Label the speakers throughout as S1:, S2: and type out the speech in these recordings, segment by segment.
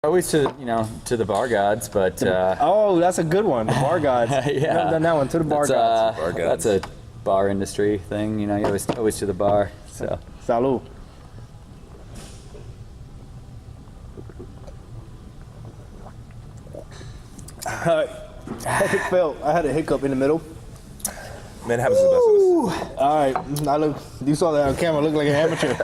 S1: Always to the bar gods, but
S2: oh, that's a good one. The bar gods.
S1: Yeah,
S2: I've done that one to the bar gods.
S1: Bar gods. That's a bar industry thing. You always to the bar. So
S2: salud. I had a hiccup in the middle.
S3: Man, it happens to the best of us.
S2: All right, you saw that on camera. I look like an amateur.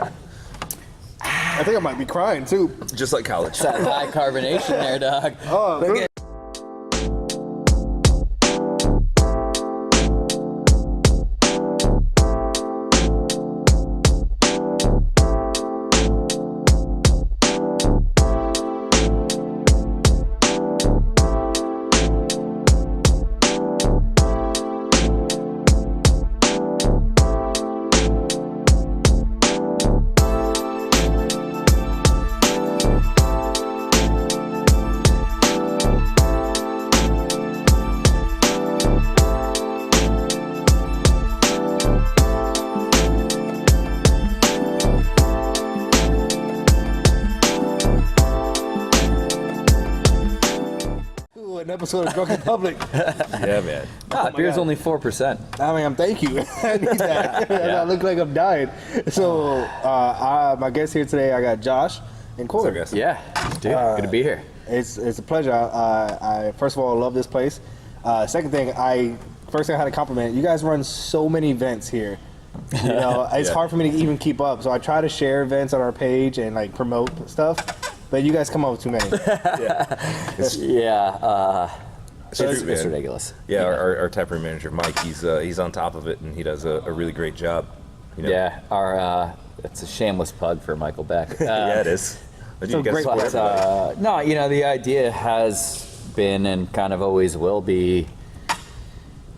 S2: I think I might be crying too.
S3: Just like college.
S1: It's that high carbonation there, dog.
S2: Oh,
S1: okay.
S2: An episode of Drunken Public.
S3: Yeah, man.
S1: Beer's only 4%.
S2: I mean, thank you. I need that.
S1: Yeah.
S2: I look like I'm dying. So, my guest here today, I got Josh and Corey.
S1: Yeah, dude, good to be here.
S2: It's a pleasure. I first of all love this place. Second thing, I had a compliment. You guys run so many events here. It's hard for me to even keep up. So I try to share events on our page and like promote stuff. But you guys come up with too many.
S1: It's ridiculous.
S3: Yeah, our taproom manager Mike, he's on top of it, and he does a really great job.
S1: Yeah, it's a shameless plug for Michael Beck.
S3: Yeah, it is.
S2: So great.
S1: No, the idea has been and kind of always will be.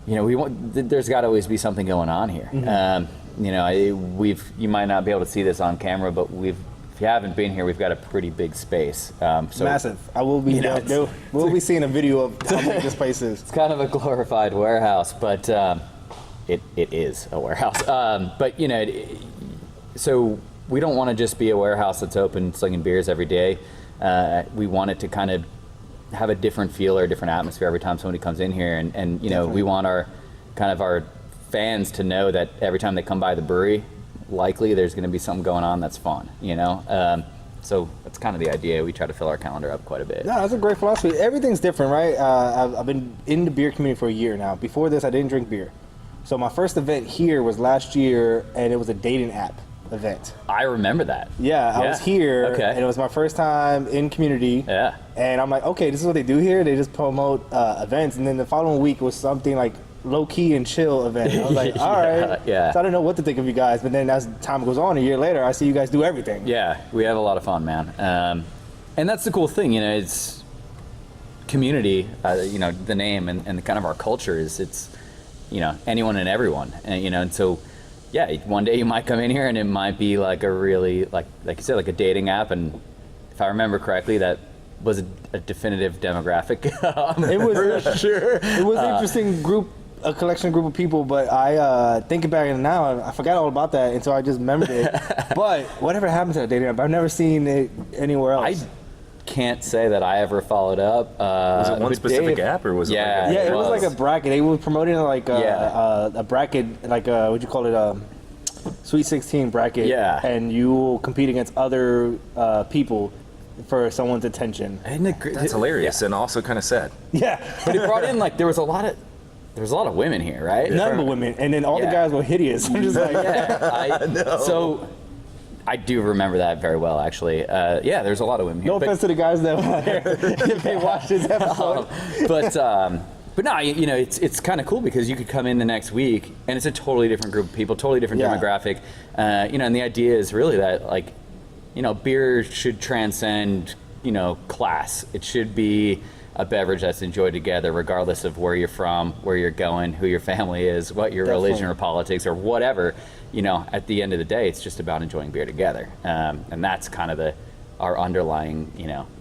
S1: There's got to always be something going on here. Mm-hmm. You might not be able to see this on camera, but if you haven't been here, we've got a pretty big space.
S2: Massive. I will be. We'll be seeing a video of how big this place is.
S1: It's kind of a glorified warehouse, but it is a warehouse. So we don't want to just be a warehouse that's open slinging beers every day. We want it to kind of have a different feel or a different atmosphere every time somebody comes in here, and we want our fans to know that every time they come by the brewery, likely there's going to be something going on that's fun, so that's kind of the idea. We try to fill our calendar up quite a bit.
S2: No, that's a great philosophy. Everything's different, right? I've been in the beer community for a year now. Before this, I didn't drink beer. So my first event here was last year, and it was a dating app event.
S1: I remember that.
S2: Yeah, I was here, and it was my first time in community.
S1: Yeah. And
S2: I'm like, okay, this is what they do here. They just promote events, and then the following week was something like low-key and chill event. I was like, all right.
S1: Yeah.
S2: So I don't know what to think of you guys, but then as time goes on, a year later, I see you guys do everything.
S1: Yeah, we have a lot of fun, man. And that's the cool thing, it's community, the name and kind of our culture is it's, anyone and everyone. And so, yeah, one day you might come in here and it might be like a really, like you said, like a dating app. And if I remember correctly, that was a definitive demographic.
S2: It was for sure. It was an interesting a collection group of people, but I thinking back now, I forgot all about that until I just remembered it. But whatever happened to that dating app, I've never seen it anywhere else.
S1: I can't say that I ever followed up.
S3: Was it one specific app, or was it?
S1: Yeah,
S2: it was like a bracket. They were promoting like a bracket, like what'd you call it? Sweet 16 bracket.
S1: Yeah.
S2: And you will compete against other people for someone's attention.
S3: That's hilarious and also kind of sad.
S2: Yeah.
S1: But it brought in there was a lot of women here, right?
S2: None but women, and then all the guys were hideous. I'm just like,
S1: So I do remember that very well, actually. There's a lot of women here.
S2: No offense to the guys that were here if they watched this episode.
S1: But no, it's kind of cool because you could come in the next week and it's a totally different group of people, totally different demographic. And the idea is really that beer should transcend, class. It should be a beverage that's enjoyed together, regardless of where you're from, where you're going, who your family is, what your religion or politics or whatever. At the end of the day, it's just about enjoying beer together, and that's kind of our underlying,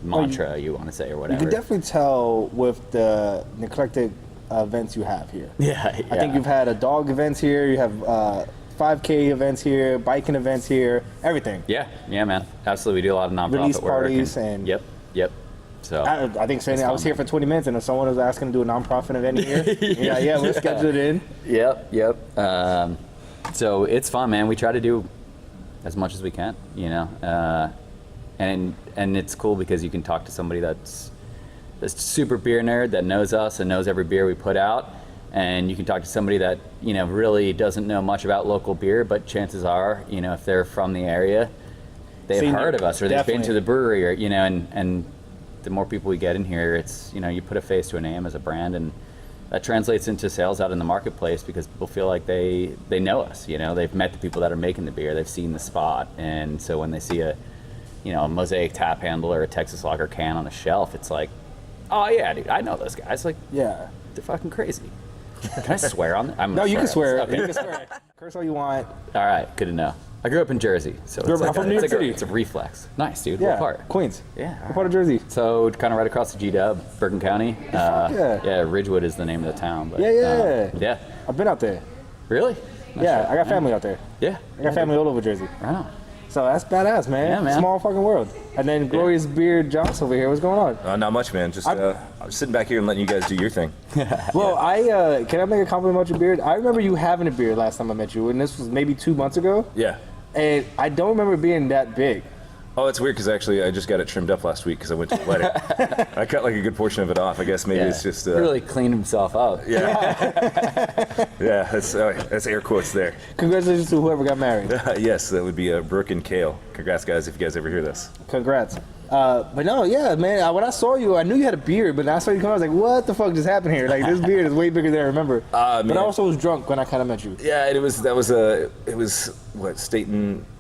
S1: mantra, you want to say, or whatever.
S2: You can definitely tell with the eclectic events you have here.
S1: Yeah.
S2: I think you've had a dog events here. You have 5K events here, biking events here, everything.
S1: Yeah, man, absolutely. We do a lot of nonprofit
S2: Release
S1: work.
S2: parties and
S1: Yep. So
S2: I think saying I was here for 20 minutes, and if someone was asking to do a nonprofit event here, we'll schedule it in.
S1: Yep. So it's fun, man. We try to do as much as we can, and it's cool because you can talk to somebody that's a super beer nerd that knows us and knows every beer we put out, and you can talk to somebody that really doesn't know much about local beer, but chances are, if they're from the area, they've heard of us or they've been to the brewery, or and the more people we get in here, it's you put a face to a name as a brand, and that translates into sales out in the marketplace because people feel like they know us. They've met the people that are making the beer, they've seen the spot, and so when they see a Mosaic tap handle or a Texas Lager can on a shelf, it's like, oh yeah, dude, I know those guys. Like,
S2: yeah,
S1: they're fucking crazy. Can I swear on that?
S2: No, you can swear.
S1: Okay.
S2: You can swear. Curse all you want.
S1: All right, good to know. I grew up in Jersey, so
S2: I'm from New York City.
S1: It's a reflex. Nice, dude.
S2: Yeah,
S1: What part?
S2: Queens.
S1: Yeah.
S2: What part of Jersey?
S1: So kind of right across the G-Dub, Bergen County.
S2: Yeah,
S1: Ridgewood is the name of the town. But,
S2: yeah. I've been out there.
S1: Really?
S2: I got family out there.
S1: Yeah.
S2: I got family all over Jersey.
S1: Right on.
S2: So that's badass, man.
S1: Yeah, man.
S2: Small fucking world. And then Glorious Beer Joss over here. What's going on?
S3: Not much, man. Just I'm sitting back here and letting you guys do your thing.
S2: Well, can I make a compliment about your beard? I remember you having a beard last time I met you, and this was maybe 2 months ago.
S3: Yeah.
S2: And I don't remember it being that big.
S3: Oh, it's weird because actually I just got it trimmed up last week because I went to the wedding. I cut like a good portion of it off. I guess maybe it's just
S1: He really cleaned himself up.
S3: Yeah. Yeah, that's air quotes there.
S2: Congratulations to whoever got married.
S3: Yes, that would be Brooke and Kale. Congrats, guys, if you guys ever hear this.
S2: Congrats. But no, yeah, man. When I saw you, I knew you had a beard, but when I saw you come, I was like, "What the fuck just happened here? Like, this beard is way bigger than I remember." But I also was drunk when I kind of met you.
S3: Yeah, it was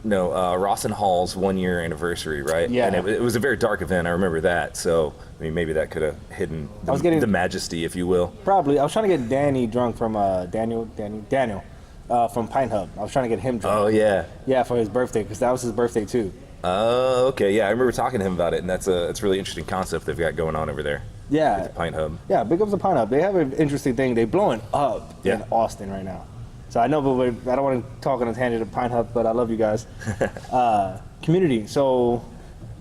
S3: Ross and Hall's 1 year anniversary, right?
S2: Yeah.
S3: And it was a very dark event. I remember that. So I mean, maybe that could have hidden the majesty, if you will.
S2: Probably. I was trying to get Danny drunk from Daniel from Pine Hub. I was trying to get him drunk.
S3: Oh yeah.
S2: Yeah, for his birthday, because that was his birthday too.
S3: Oh, okay. Yeah, I remember talking to him about it, and it's a really interesting concept they've got going on over there.
S2: Yeah.
S3: At the Pine Hub.
S2: Yeah, big ups to Pine Hub. They have an interesting thing. They're blowing up in Austin right now. So I know, but I don't want to talk on a tangent of Pine Hub, but I love you guys. Community. So,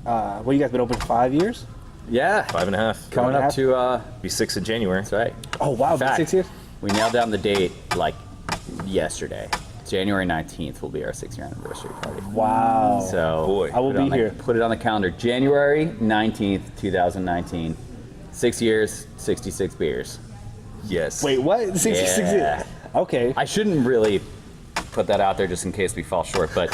S2: you guys been open 5 years?
S1: Yeah.
S3: 5.5.
S1: Coming up to
S3: be 6 in January.
S1: That's right.
S2: Oh wow,
S1: In fact,
S2: 6 years?
S1: We nailed down the date like yesterday. January 19th will be our 6-year anniversary party.
S2: Wow.
S1: So
S3: boy,
S2: I will be here.
S1: Put it on the calendar. January 19th, 2019. 6 years, 66 beers.
S3: Yes.
S2: Wait, what? 66
S1: Yeah.
S2: years? Okay.
S1: I shouldn't really put that out there just in case we fall short, but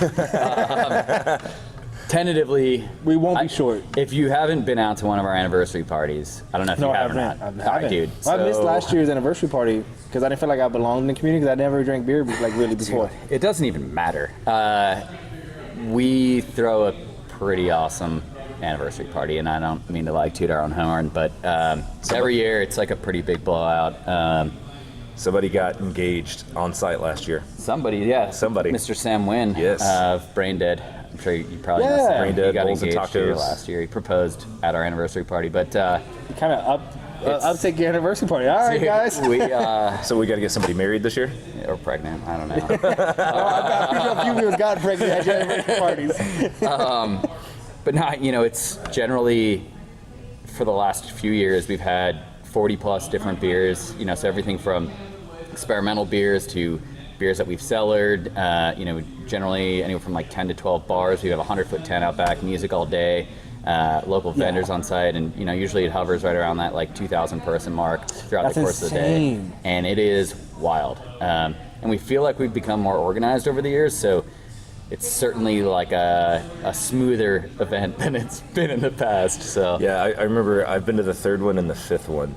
S1: tentatively,
S2: We won't be short.
S1: If you haven't been out to one of our anniversary parties, I don't know if you have or not.
S2: I
S1: All right, dude.
S2: Well, I missed
S1: so-
S2: last year's anniversary party because I didn't feel like I belonged in the community because I never drank beer like really before.
S1: It doesn't even matter. We throw a pretty awesome anniversary party, and I don't mean to like toot our own horn, but every year it's like a pretty big blowout.
S3: Somebody got engaged on site last year.
S1: Somebody. Mr. Sam Wynn of Brain Dead. I'm sure you probably know Sam.
S3: Brain Dead,
S1: He got
S3: Bowls and
S1: engaged here
S3: Tacos.
S1: last year. He proposed at our anniversary party, but
S2: You kind of uptake your anniversary party. All right, guys.
S1: we
S3: So we got to get somebody married this year?
S1: or pregnant. I don't know.
S2: I'm pretty sure a few people got pregnant at your anniversary parties.
S1: But not, it's generally for the last few years we've had 40 plus different beers, so everything from experimental beers to beers that we've cellared, generally anywhere from like 10 to 12 bars. We have a 100-foot tent out back, music all day, local vendors on site, and usually it hovers right around that like 2,000 person mark throughout the course of the day. And it is wild. And we feel like we've become more organized over the years, so it's certainly like a smoother event than it's been in the past. So
S3: Yeah, I remember I've been to the third one and the fifth one.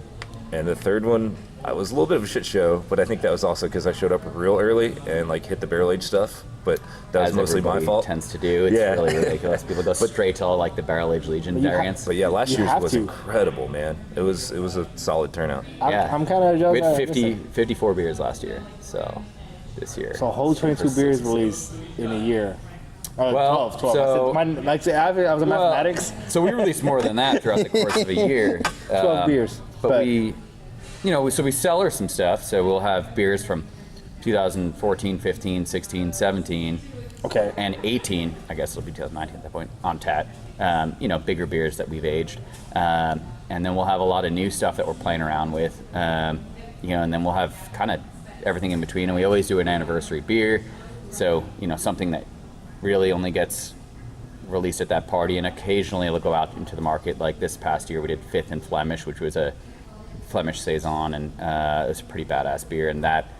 S3: And the third one, I was a little bit of a shit show, but I think that was also because I showed up real early and like hit the barrel age stuff. But that was
S1: as
S3: mostly my
S1: everybody
S3: fault.
S1: tends to do. It's really ridiculous. People go straight to all like the Barrel Age Legion variants.
S3: But yeah, last
S2: You
S3: year's
S2: have
S3: was
S2: to.
S3: incredible, man. It was a solid turnout.
S2: I'm kind of
S1: We
S2: joking.
S1: had 54 beers last year, so this year.
S2: So a whole 22 beers released in a year.
S1: Well,
S2: 12.
S1: so-
S2: I was in mathematics.
S1: So we released more than that throughout the course of a year.
S2: 12 beers.
S1: But we cellar some stuff. So we'll have beers from 2014, 15, 16, 17,
S2: Okay.
S1: And 18, I guess it'll be 2019 at that point, on tap. Bigger beers that we've aged. And then we'll have a lot of new stuff that we're playing around with. And then we'll have kind of everything in between. And we always do an anniversary beer. So, something that really only gets released at that party. And occasionally it'll go out into the market. Like this past year, we did Fifth and Flemish, which was a Flemish Saison. And it was a pretty badass beer. And that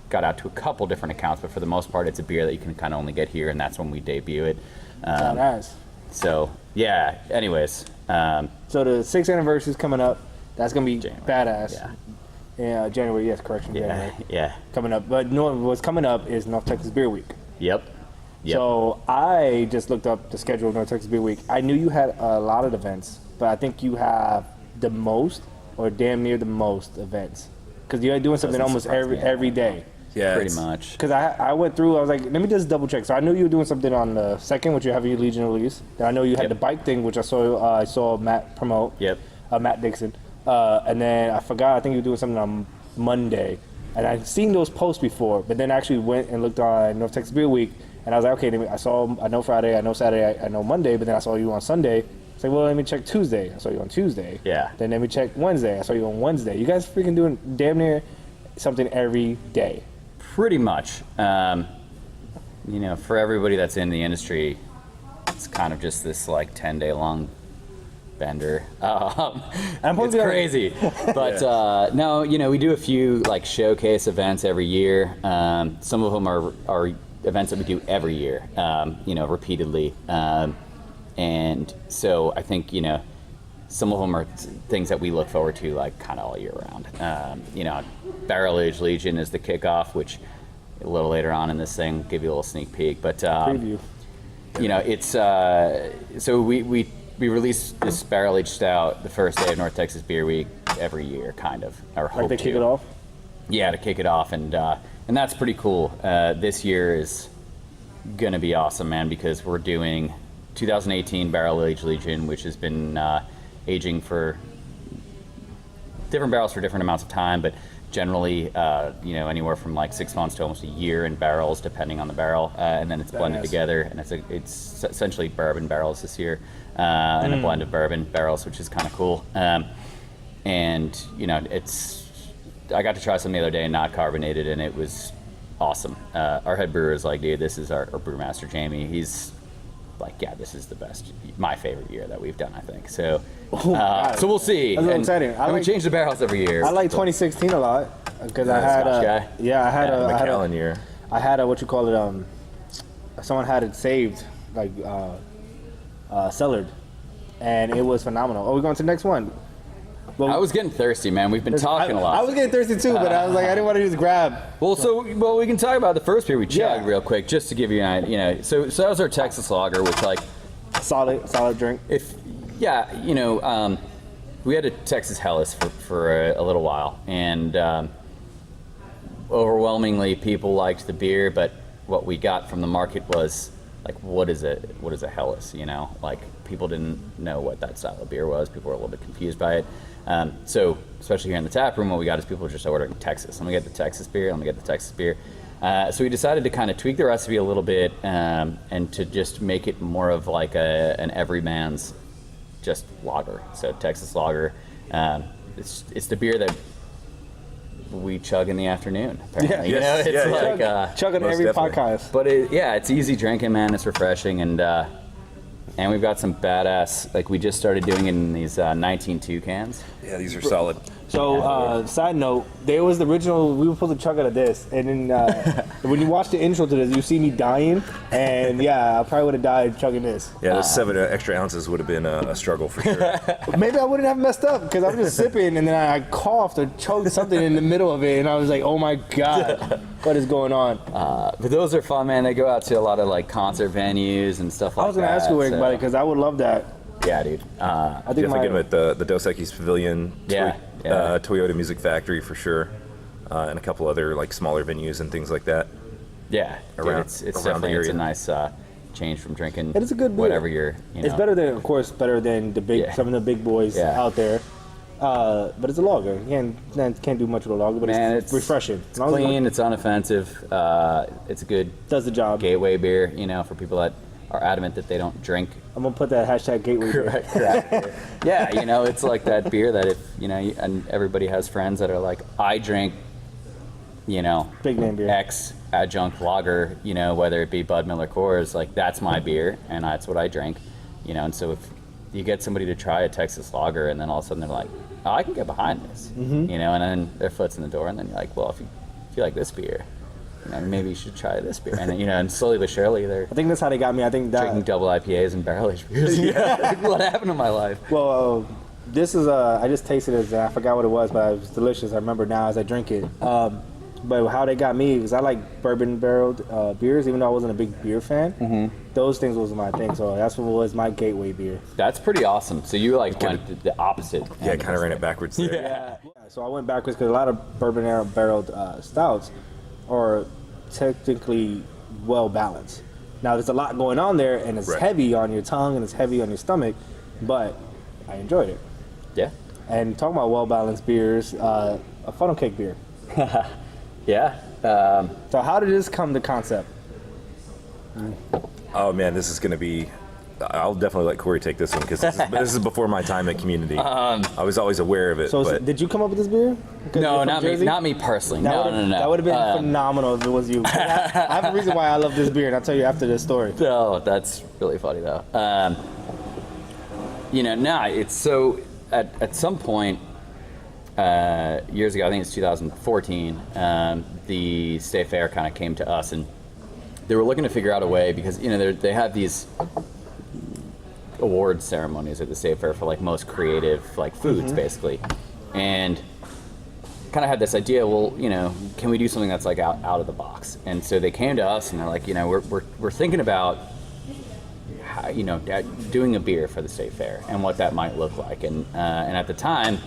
S1: got out to a couple different accounts, but for the most part, it's a beer that you can kind of only get here, and that's when we debut it.
S2: Nice.
S1: So, yeah, anyways.
S2: So the 6th anniversary is coming up. That's going to be
S1: January.
S2: badass.
S1: Yeah.
S2: Yeah, January, yes, correction.
S1: Yeah,
S2: January.
S1: yeah.
S2: Coming up. But no, what's coming up is North Texas Beer Week.
S1: Yep.
S2: So I just looked up the schedule of North Texas Beer Week. I knew you had a lot of events, but I think you have the most, or damn near the most events. Because you're doing something almost every day.
S3: Yeah,
S1: Pretty much.
S2: Because I went through, I was like, let me just double check. So I knew you were doing something on the 2nd, which you're having your Legion release. Then I know you had
S1: Yep.
S2: the bike thing, which I saw Matt promote.
S1: Yep.
S2: Matt Dixon. And then I forgot, I think you were doing something on Monday. And I'd seen those posts before, but then I actually went and looked on North Texas Beer Week. And I was like, okay, I know Friday, I know Saturday, I know Monday, but then I saw you on Sunday. It's like, well, let me check Tuesday. I saw you on Tuesday.
S1: Yeah.
S2: Then let me check Wednesday. I saw you on Wednesday. You guys freaking doing damn near something every day.
S1: Pretty much. For everybody that's in the industry, it's kind of just this like 10-day long bender. It's crazy. But no, we do a few like showcase events every year. Some of them are events that we do every year, repeatedly. And so I think, some of them are things that we look forward to like kind of all year round. Barrel Age Legion is the kickoff, which a little later on in this thing, give you a little sneak peek. But
S2: Preview.
S1: It's so we release this Barrel Age Stout the first day of North Texas Beer Week every year, kind of. Or hope
S2: Like they
S1: to.
S2: kick it off?
S1: Yeah, to kick it off, and that's pretty cool. This year is gonna be awesome, man, because we're doing 2018 Barrel Age Legion, which has been aging for different barrels for different amounts of time, but generally, anywhere from like 6 months to almost a year in barrels, depending on the barrel, and then it's blended together, and it's essentially bourbon barrels this year, and a blend of bourbon barrels, which is kind of cool. I got to try some the other day, not carbonated, and it was awesome. Our head brewer is like, dude, this is our brewmaster Jamie. He's like, yeah, this is the best, my favorite year that we've done, I think. So, so we'll see.
S2: That's exciting.
S1: And we change the barrels every year.
S2: I like 2016 a lot because I had
S1: Scotch guy.
S3: Macallan year.
S2: I had a what you call it. Someone had it saved, like cellared, and it was phenomenal. Oh, we're going to the next one. Well,
S1: I was getting thirsty, man. We've been talking a lot.
S2: I was getting thirsty too, but I was like, I didn't want to just grab.
S1: Well, we can talk about the first beer we chugged real quick, just to give you an idea. So that was our Texas Lager, which like
S2: solid drink.
S1: We had a Texas Helles for a little while, and overwhelmingly people liked the beer, but what we got from the market was like, what is a Helles? Like people didn't know what that style of beer was. People were a little bit confused by it. So especially here in the tap room, what we got is people just ordering Texas. Let me get the Texas beer. Let me get the Texas beer. So we decided to kind of tweak the recipe a little bit, and to just make it more of like an everyman's just lager. So Texas Lager. It's the beer that we chug in the afternoon. Apparently.
S2: Chug on every
S3: definitely.
S2: podcast.
S1: But it's easy drinking, man. It's refreshing, and we've got some badass. Like we just started doing it in these 19.2 cans.
S3: Yeah, these are solid.
S2: So, side note, there was the original, we were supposed to chug out of this, and then when you watch the intro to this, you see me dying, and yeah, I probably would have died chugging this.
S3: Yeah, those 7 extra ounces would have been a struggle for sure.
S2: Maybe I wouldn't have messed up, because I was just sipping, and then I coughed or choked something in the middle of it, and I was like, oh my God, what is going on?
S1: But those are fun, man. They go out to a lot of like concert venues and stuff like that.
S2: I was going to ask you everybody, because I would love that.
S1: Yeah, dude.
S2: I think
S3: Definitely get them at the Dos Equis Pavilion, Toyota Music Factory for sure, and a couple other like smaller venues and things like that.
S1: Yeah,
S3: Around-
S1: it's
S3: around the
S1: definitely
S3: area.
S1: a nice change from drinking.
S2: It is a good beer.
S1: Whatever you're,
S2: It's better than, of course, better than the big some of the big boys out there. But it's a lager. You can't do much with a lager, but
S1: Man,
S2: it's refreshing.
S1: It's clean. It's unoffensive. It's a good
S2: does the job.
S1: gateway beer. You know, for people that are adamant that they don't drink.
S2: I'm gonna put that hashtag gateway beer.
S1: Correct beer. Yeah, you know, it's like that beer that if you know, and everybody has friends that are like, I drink, you know,
S2: Big name beer.
S1: X adjunct lager. You know, whether it be Bud, Miller, Coors, like that's my beer, and that's what I drink. You know, and so if you get somebody to try a Texas lager, and then all of a sudden they're like, oh, I can get behind this, you know, and then their foot's in the door, and then you're like, well, if you like this beer, you know, maybe you should try this beer, and then, you know, and slowly but surely they're
S2: I think that's how they got me. I think that
S1: drinking double IPAs and barrel aged beers. Yeah, like, what happened to my life?
S2: Well, this is I just tasted it. I forgot what it was, but it was delicious. I remember now as I drink it. But how they got me is I like bourbon barreled beers, even though I wasn't a big beer fan. Those things was my thing, so that's what was my gateway beer.
S1: That's pretty awesome. So you like went the opposite.
S3: Yeah, kind of ran it backwards there.
S2: Yeah. So I went backwards because a lot of bourbon barreled stouts are technically well balanced. Now there's a lot going on there, and it's heavy on your tongue and it's heavy on your stomach, but I enjoyed it.
S1: Yeah.
S2: And talking about well balanced beers, a funnel cake beer.
S1: Yeah.
S2: So how did this come to concept?
S3: Oh man, this is gonna be. I'll definitely let Corey take this one because this is before my time at Community. I was always aware of it.
S2: So
S3: but
S2: did you come up with this beer?
S1: No, not me. Not me personally. No.
S2: That would have been phenomenal if it was you. I have a reason why I love this beer, and I'll tell you after this story.
S1: No, that's really funny though. You know, it's so at some point years ago, I think it's 2014, the State Fair kind of came to us, and they were looking to figure out a way because you know they have these award ceremonies at the State Fair for like most creative like foods basically, and kind of had this idea. Well, you know, can we do something that's like out of the box? And so they came to us and they're like, you know, we're thinking about how, you know, doing a beer for the State Fair and what that might look like, and at the time.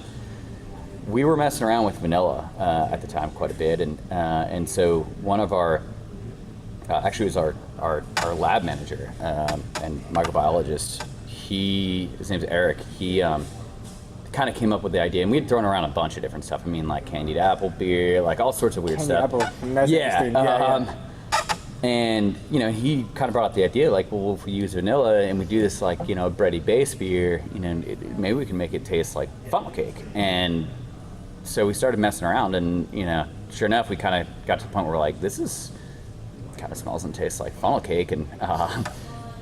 S1: We were messing around with vanilla at the time quite a bit, and so one of our actually was our lab manager and microbiologist. His name's Eric. He kind of came up with the idea, and we had thrown around a bunch of different stuff. I mean, like candied apple beer, like all sorts of weird stuff.
S2: That's interesting. Yeah.
S1: And you know, he kind of brought up the idea, like, well, if we use vanilla and we do this like, you know, bready base beer, you know, maybe we can make it taste like funnel cake. And so we started messing around, and you know, sure enough, we kind of got to the point where we're like, this is kind of smells and tastes like funnel cake, and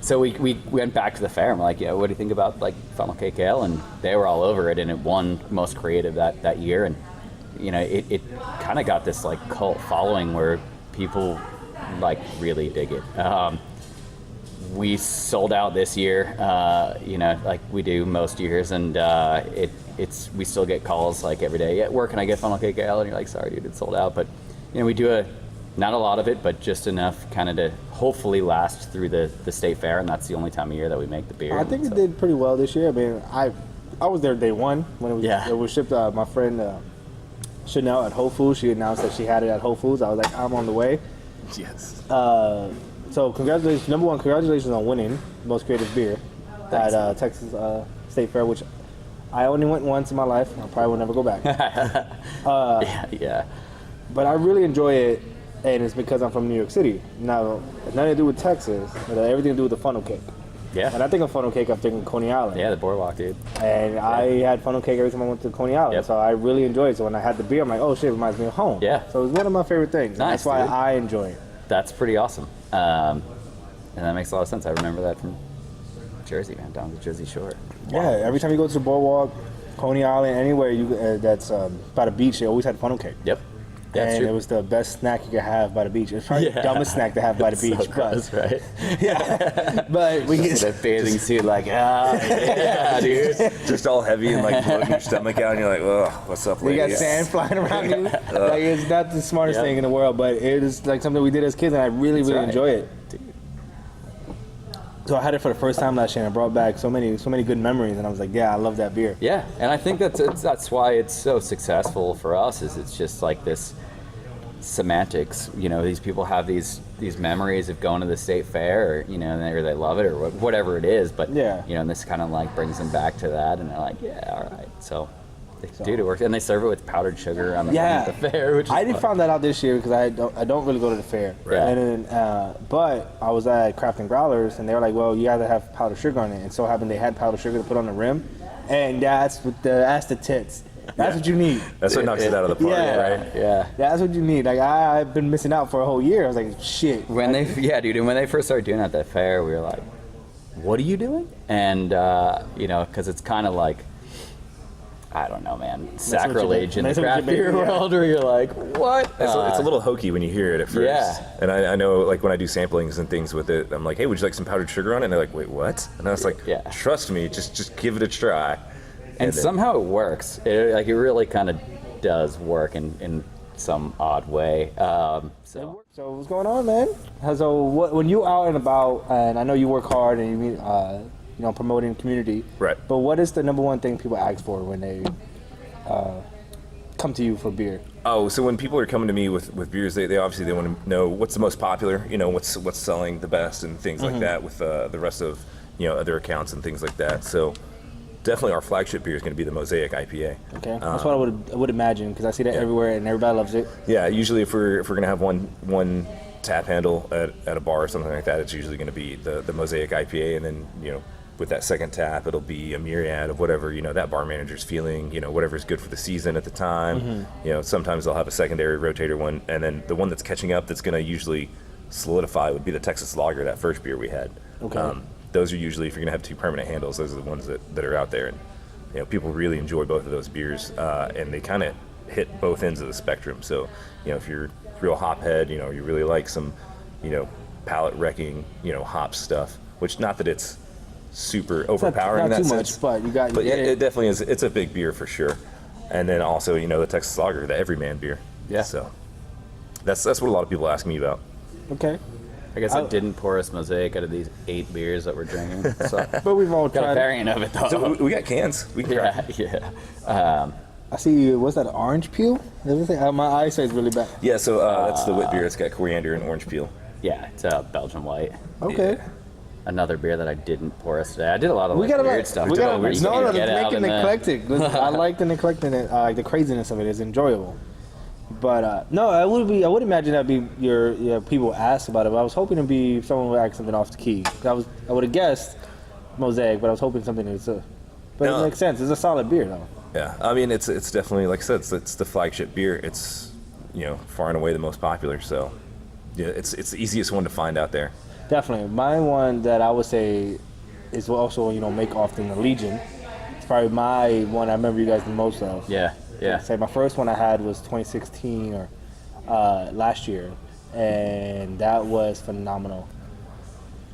S1: so we went back to the fair and we're like, yeah, what do you think about like funnel cake ale? And they were all over it, and it won most creative that year, and you know, it kind of got this like cult following where people like really dig it. We sold out this year, you know, like we do most years, and we still get calls like every day. Yeah, where can I get funnel cake ale? And you're like, sorry, dude, it's sold out. But you know, we do not a lot of it, but just enough kind of to hopefully last through the State Fair, and that's the only time of year that we make the beer.
S2: I think it did pretty well this year. I mean, I was there day one when it was shipped. My friend Chanel at Whole Foods, she announced that she had it at Whole Foods. I was like, I'm on the way.
S3: Yes.
S2: So congratulations, number one, congratulations on winning most creative beer at Texas State Fair, which I only went once in my life. I probably will never go back.
S1: Yeah.
S2: But I really enjoy it, and it's because I'm from New York City. Now, it's nothing to do with Texas, but everything to do with the funnel cake.
S1: Yeah.
S2: And I think of funnel cake, I'm thinking Coney Island.
S1: Yeah, the boardwalk, dude.
S2: And I had funnel cake every time I went to Coney Island,
S1: Yep.
S2: so I really enjoyed it. So when I had the beer, I'm like, oh shit, it reminds me of home.
S1: Yeah.
S2: So it was one of my favorite things.
S1: Nice,
S2: and that's why
S1: dude.
S2: I enjoy it.
S1: That's pretty awesome. And that makes a lot of sense. I remember that from Jersey, man, down the Jersey Shore.
S2: Yeah, every time you go to the boardwalk, Coney Island, anywhere that's by the beach, they always had funnel cake.
S1: Yep. That's
S2: and
S1: true.
S2: it was the best snack you could have by the beach. It's probably the dumbest snack to have by the beach.
S1: So gross, right?
S2: Yeah, but we
S1: Just
S2: get
S1: in a bathing suit, like, yeah, dude.
S3: Just all heavy and like floating your stomach out, and you're like, oh, what's up,
S2: we
S3: ladies?
S2: got sand flying around you. Like, it's not the smartest thing in the world, but it is like something we did as kids, and I really
S1: right.
S2: enjoy it.
S1: Dude.
S2: So I had it for the first time last year, and it brought back so many good memories, and I was like, yeah, I love that beer.
S1: Yeah, and I think that's why it's so successful for us. Is it's just like this semantics. You know, these people have these memories of going to the state fair, or, you know, or they love it, or whatever it is. But
S2: Yeah.
S1: you know, and this kind of like brings them back to that, and they're like, yeah, all right. So Dude, it works, and they serve it with powdered sugar on the,
S2: Yeah.
S1: the fair, which is
S2: I didn't
S1: fun.
S2: found that out this year because I don't really go to the fair.
S1: Right.
S2: And then, but I was at Craft and Growlers, and they were like, well, you gotta have powdered sugar on it. And so happened they had powdered sugar to put on the rim, and that's the tits. That's what you need.
S3: That's what knocks it out of the park,
S2: Yeah.
S3: right?
S1: Yeah.
S2: That's what you need. Like I've been missing out for a whole year. I was like, shit.
S1: When they, yeah, dude, and when they first started doing it at that fair, we were like, what are you doing? And, you know, because it's kind of like, I don't know, man, sacrilege in the craft beer world where you're like, what?
S3: It's a little hokey when you hear it at first.
S1: Yeah.
S3: And I know, like, when I do samplings and things with it, I'm like, hey, would you like some powdered sugar on it? And they're like, wait, what? And I was like,
S1: Yeah.
S3: trust me, just give it a try.
S1: And
S3: then-
S1: somehow it works. It really kind of does work in some odd way. So
S2: So what's going on, man? So when you out and about, and I know you work hard and you meet, you know, promoting community.
S3: Right.
S2: But what is the number one thing people ask for when they come to you for beer?
S3: Oh, so when people are coming to me with beers, they obviously they want to know what's the most popular, you know, what's selling the best and things like that with the rest of, you know, other accounts and things like that. So definitely our flagship beer is going to be the Mosaic IPA.
S2: Okay, that's what I would imagine because I see that everywhere and everybody loves it.
S3: Yeah, usually if we're going to have one tap handle at a bar or something like that, it's usually going to be the Mosaic IPA, and then, you know, with that second tap, it'll be a myriad of whatever, you know, that bar manager's feeling, you know, whatever's good for the season at the time. You know, sometimes they'll have a secondary rotator one, and then the one that's catching up that's going to usually solidify would be the Texas Lager, that first beer we had.
S2: Okay.
S3: Those are usually, if you're going to have two permanent handles, those are the ones that are out there. And, you know, people really enjoy both of those beers, and they kind of hit both ends of the spectrum. So, you know, if you're real hop head, you know, you really like some, you know, palate wrecking, you know, hop stuff, which not that it's super overpowering
S2: not
S3: in
S2: too
S3: that
S2: much,
S3: sense,
S2: but you
S3: but
S2: get
S3: it definitely is. It's a big beer for sure. And then also, you know, the Texas Lager, the everyman beer.
S1: Yeah.
S3: So that's what a lot of people ask me about.
S2: Okay.
S1: I guess I didn't pour us Mosaic out of these 8 beers that we're drinking. So
S2: But we've all
S1: got a
S2: tried.
S1: variant of it though.
S3: So we got cans. We can try.
S1: yeah.
S2: I see. What's that? Orange peel? My eyesight's really bad.
S3: Yeah, so that's the wit beer. It's got coriander and orange peel.
S1: Yeah, it's a Belgian white.
S2: Okay.
S3: Yeah.
S1: Another beer that I didn't pour us today. I did a lot of
S2: We
S1: like,
S2: gotta
S1: weird stuff.
S2: We gotta.
S1: where you
S2: No,
S1: can't
S2: no,
S1: get
S2: let's
S1: out
S2: make it
S1: in the-
S2: eclectic. I like the eclectic, the craziness of it. It's enjoyable. But no, I would imagine that'd be your people ask about it. But I was hoping to be someone would ask something off the key. I would have guessed Mosaic, but I was hoping something that's But
S3: No.
S2: it makes sense. It's a solid beer though.
S3: Yeah, I mean, it's definitely, like I said, it's the flagship beer. It's, you know, far and away the most popular. So, yeah, it's the easiest one to find out there.
S2: Definitely. My one that I would say is also, you know, make often the Legion. It's probably my one I remember you guys the most of.
S1: Yeah, yeah.
S2: Say my first one I had was 2016 or last year, and that was phenomenal.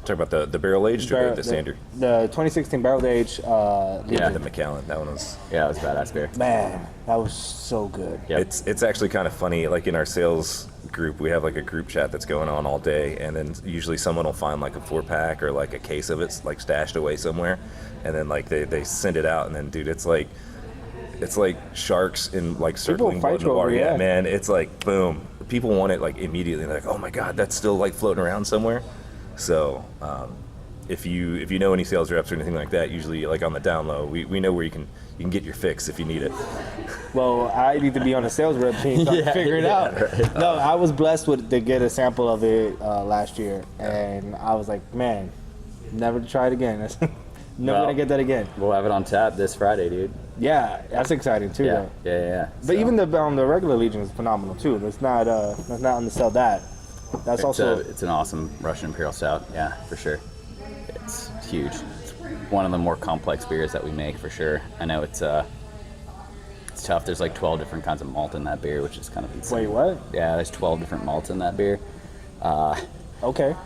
S3: Talk about the barrel aged or the standard?
S2: The 2016 barrel aged
S1: Yeah.
S2: Legion.
S3: The Macallan. That one was.
S1: Yeah, it was badass beer.
S2: Man, that was so good.
S1: Yep.
S3: It's actually kind of funny. Like in our sales group, we have like a group chat that's going on all day, and then usually someone will find like a 4-pack or like a case of it like stashed away somewhere, and then like they send it out, and then dude, it's like sharks in like circling
S2: fight
S3: blood in the
S2: you
S3: water.
S2: over,
S3: Yeah,
S2: yeah.
S3: man, it's like boom. People want it like immediately. They're like, oh my god, that's still like floating around somewhere. So if you know any sales reps or anything like that, usually like on the down low, we know where you can get your fix if you need it.
S2: Well, I need to be on the sales rep team so I can figure it out. No, I was blessed to get a sample of it last year, and I was like, man, never to try it again. Never
S1: Well,
S2: gonna get that again.
S1: We'll have it on tap this Friday, dude.
S2: Yeah, that's exciting too.
S1: Yeah,
S2: Though.
S1: yeah.
S2: But even the regular Legion is phenomenal too. Let's not undersell that. That's also
S1: it's an awesome Russian Imperial Stout. Yeah, for sure. It's huge. It's one of the more complex beers that we make, for sure. I know it's tough. There's like 12 different kinds of malt in that beer, which is kind of insane.
S2: Wait, what?
S1: Yeah, there's 12 different malts in that beer.
S2: Okay.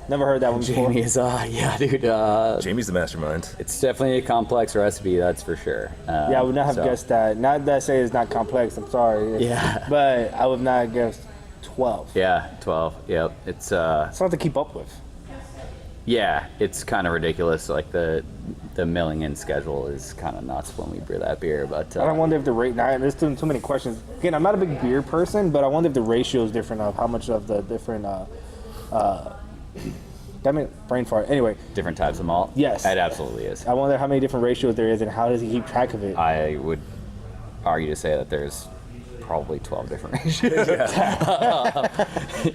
S2: Never heard that one before.
S1: Jamie is, yeah, dude.
S3: Jamie's the mastermind.
S1: It's definitely a complex recipe, that's for sure.
S2: Yeah, I would not have guessed that. Not that I say it's not complex. I'm sorry.
S1: Yeah.
S2: But I would not have guessed 12.
S1: Yeah, 12. Yep. It's
S2: It's not to keep up with.
S1: yeah, it's kind of ridiculous. Like the milling in schedule is kind of nuts when we brew that beer. But
S2: I wonder if the rate. Now, there's too many questions. Again, I'm not a big beer person, but I wonder if the ratio is different of how much of the different. That meant brain fart. Anyway,
S1: different types of malt.
S2: Yes.
S1: It absolutely is.
S2: I wonder how many different ratios there is, and how does he keep track of it?
S1: I would argue to say that there's probably 12 different ratios.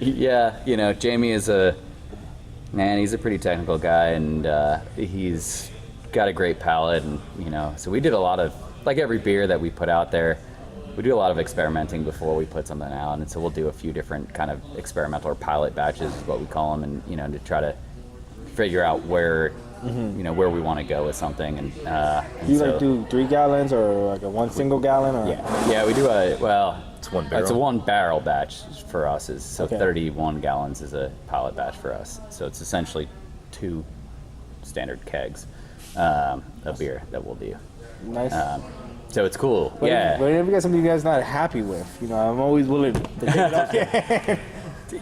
S1: Yeah, you know, Jamie is he's a pretty technical guy, and he's got a great palate, and you know, so we did a lot of, like every beer that we put out there, we do a lot of experimenting before we put something out, and so we'll do a few different kind of experimental or pilot batches is what we call them, and you know, to try to figure out where you know, where we want to go with something. And
S2: Do you like do 3 gallons or like a one single gallon? Or?
S1: Yeah, we do
S3: It's 1 barrel.
S1: it's a 1 barrel batch for us, so
S2: Okay.
S1: 31 gallons is a pilot batch for us. So it's essentially 2 standard kegs of beer that we'll do.
S2: Nice.
S1: So it's cool.
S2: But
S1: Yeah.
S2: if you got something you guys not happy with, you know, I'm always willing to take it off.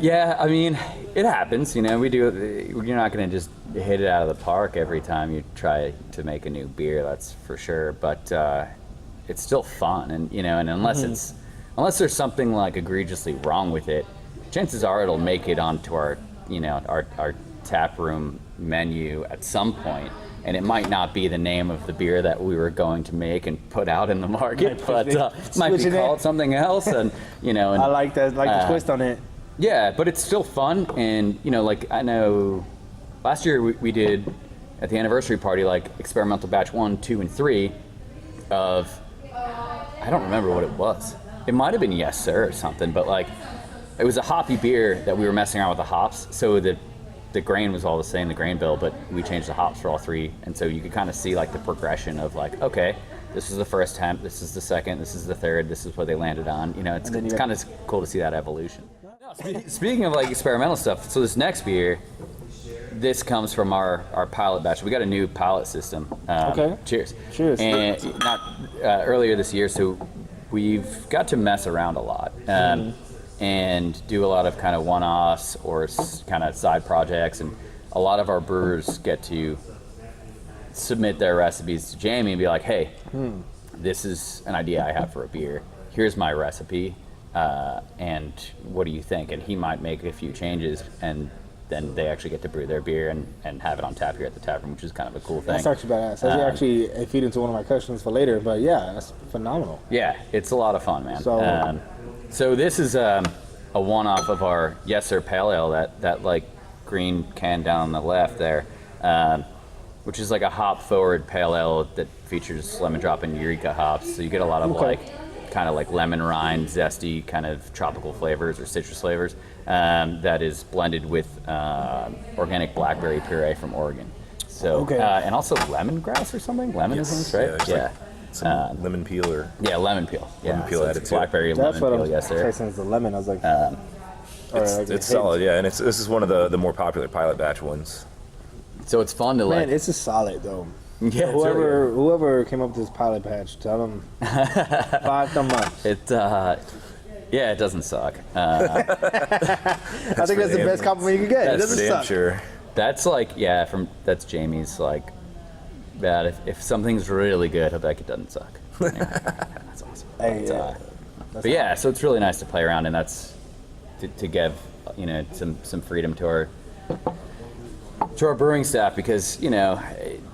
S1: Yeah, I mean, it happens. You know, we do. You're not going to just hit it out of the park every time you try to make a new beer. That's for sure. But it's still fun, and you know, and unless there's something like egregiously wrong with it, chances are it'll make it onto our, you know, our tap room menu at some point. And it might not be the name of the beer that we were going to make and put out in the market, but it might be called something else. And you know, and,
S2: I like that, like the twist on it.
S1: yeah, but it's still fun. And you know, like I know last year we did at the anniversary party like experimental batch 1, 2, and 3 of, I don't remember what it was. It might have been Yes Sir or something, but like it was a hoppy beer that we were messing around with the hops. So the grain was all the same, the grain bill, but we changed the hops for all 3, and so you could kind of see like the progression of like, okay, this is the first temp, this is the second, this is the third, this is what they landed on. You know, it's kind of cool to see that evolution. Speaking of like experimental stuff, so this next beer, this comes from our pilot batch. We got a new pallet system.
S2: Okay.
S1: Cheers.
S2: Cheers.
S1: And not earlier this year, so we've got to mess around a lot. And do a lot of kind of one-offs or kind of side projects, and a lot of our brewers get to submit their recipes to Jamie and be like, hey, this is an idea I have for a beer, here's my recipe, and what do you think? And he might make a few changes, and then they actually get to brew their beer and have it on tap here at the tap room, which is kind of a cool thing.
S2: That's actually badass. That's actually feed into one of my questions for later, but yeah, that's phenomenal.
S1: Yeah, it's a lot of fun, man.
S2: So-
S1: So this is a one-off of our Yes Sir Pale Ale, that like green can down on the left there, which is like a hop-forward pale ale that features lemon drop and eureka hops. So you get a lot of like kind of like lemon rind, zesty kind of tropical flavors or citrus flavors that is blended with organic blackberry puree from Oregon. So and also lemongrass or something, lemons, right?
S3: Yeah. Some lemon peel or
S1: lemon peel.
S3: Lemon peel
S1: so
S3: added
S1: it's
S3: to it.
S1: blackberry and
S2: That's
S1: lemon
S2: what
S1: peel. Yes, sir.
S2: tasting is the lemon. I was like,
S3: it's solid, yeah, and this is one of the more popular pilot batch ones.
S1: So it's fun to
S2: man,
S1: like.
S2: it's a solid though.
S1: Yeah,
S2: Whoever came up with this pilot patch, tell them 5 thumbs up.
S1: Yeah, it doesn't suck.
S2: I think that's the best compliment you can get. It
S1: That's
S2: doesn't
S3: Damn
S2: suck.
S3: sure.
S1: That's like, that's Jamie's like, that if something's really good, he'll be like, it doesn't suck. Yeah, that's awesome.
S2: Hey,
S1: But,
S2: yeah.
S1: but yeah, so it's really nice to play around, and that's to give, you know, some freedom to our brewing staff, because, you know,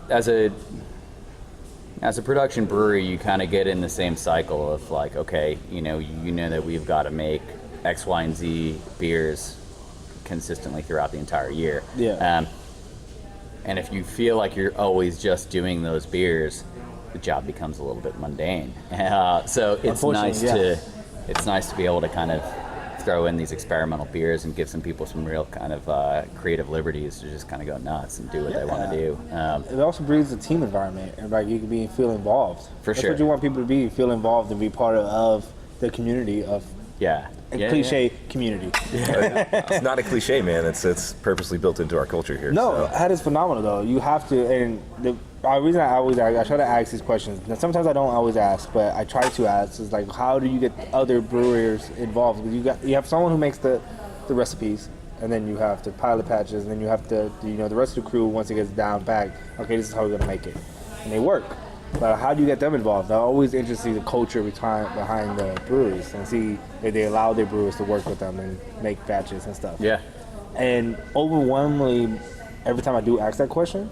S1: as a production brewery, you kind of get in the same cycle of like, okay, you know that we've got to make X, Y, and Z beers consistently throughout the entire year.
S2: Yeah.
S1: And if you feel like you're always just doing those beers, the job becomes a little bit mundane. So it's nice to be able to kind of throw in these experimental beers and give some people some real kind of creative liberties to just kind of go nuts and do what they want to do.
S2: It also breeds a team environment, and like you can feel involved.
S1: For
S2: That's
S1: sure.
S2: what you want people to be, feel involved and be part of the community of cliche community.
S3: It's not a cliche, man. It's purposely built into our culture here.
S2: No,
S3: so.
S2: that is phenomenal though. You have to, and the reason I try to ask these questions. Now, sometimes I don't always ask, but I try to ask. Is like, how do you get other brewers involved? Because you have someone who makes the recipes, and then you have the pilot patches, and then you have the rest of the crew once it gets down packed. Okay, this is how we're gonna make it, and they work. But how do you get them involved? I'm always interested in the culture behind the breweries and see if they allow their brewers to work with them and make batches and stuff.
S1: Yeah.
S2: And overwhelmingly, every time I do ask that question,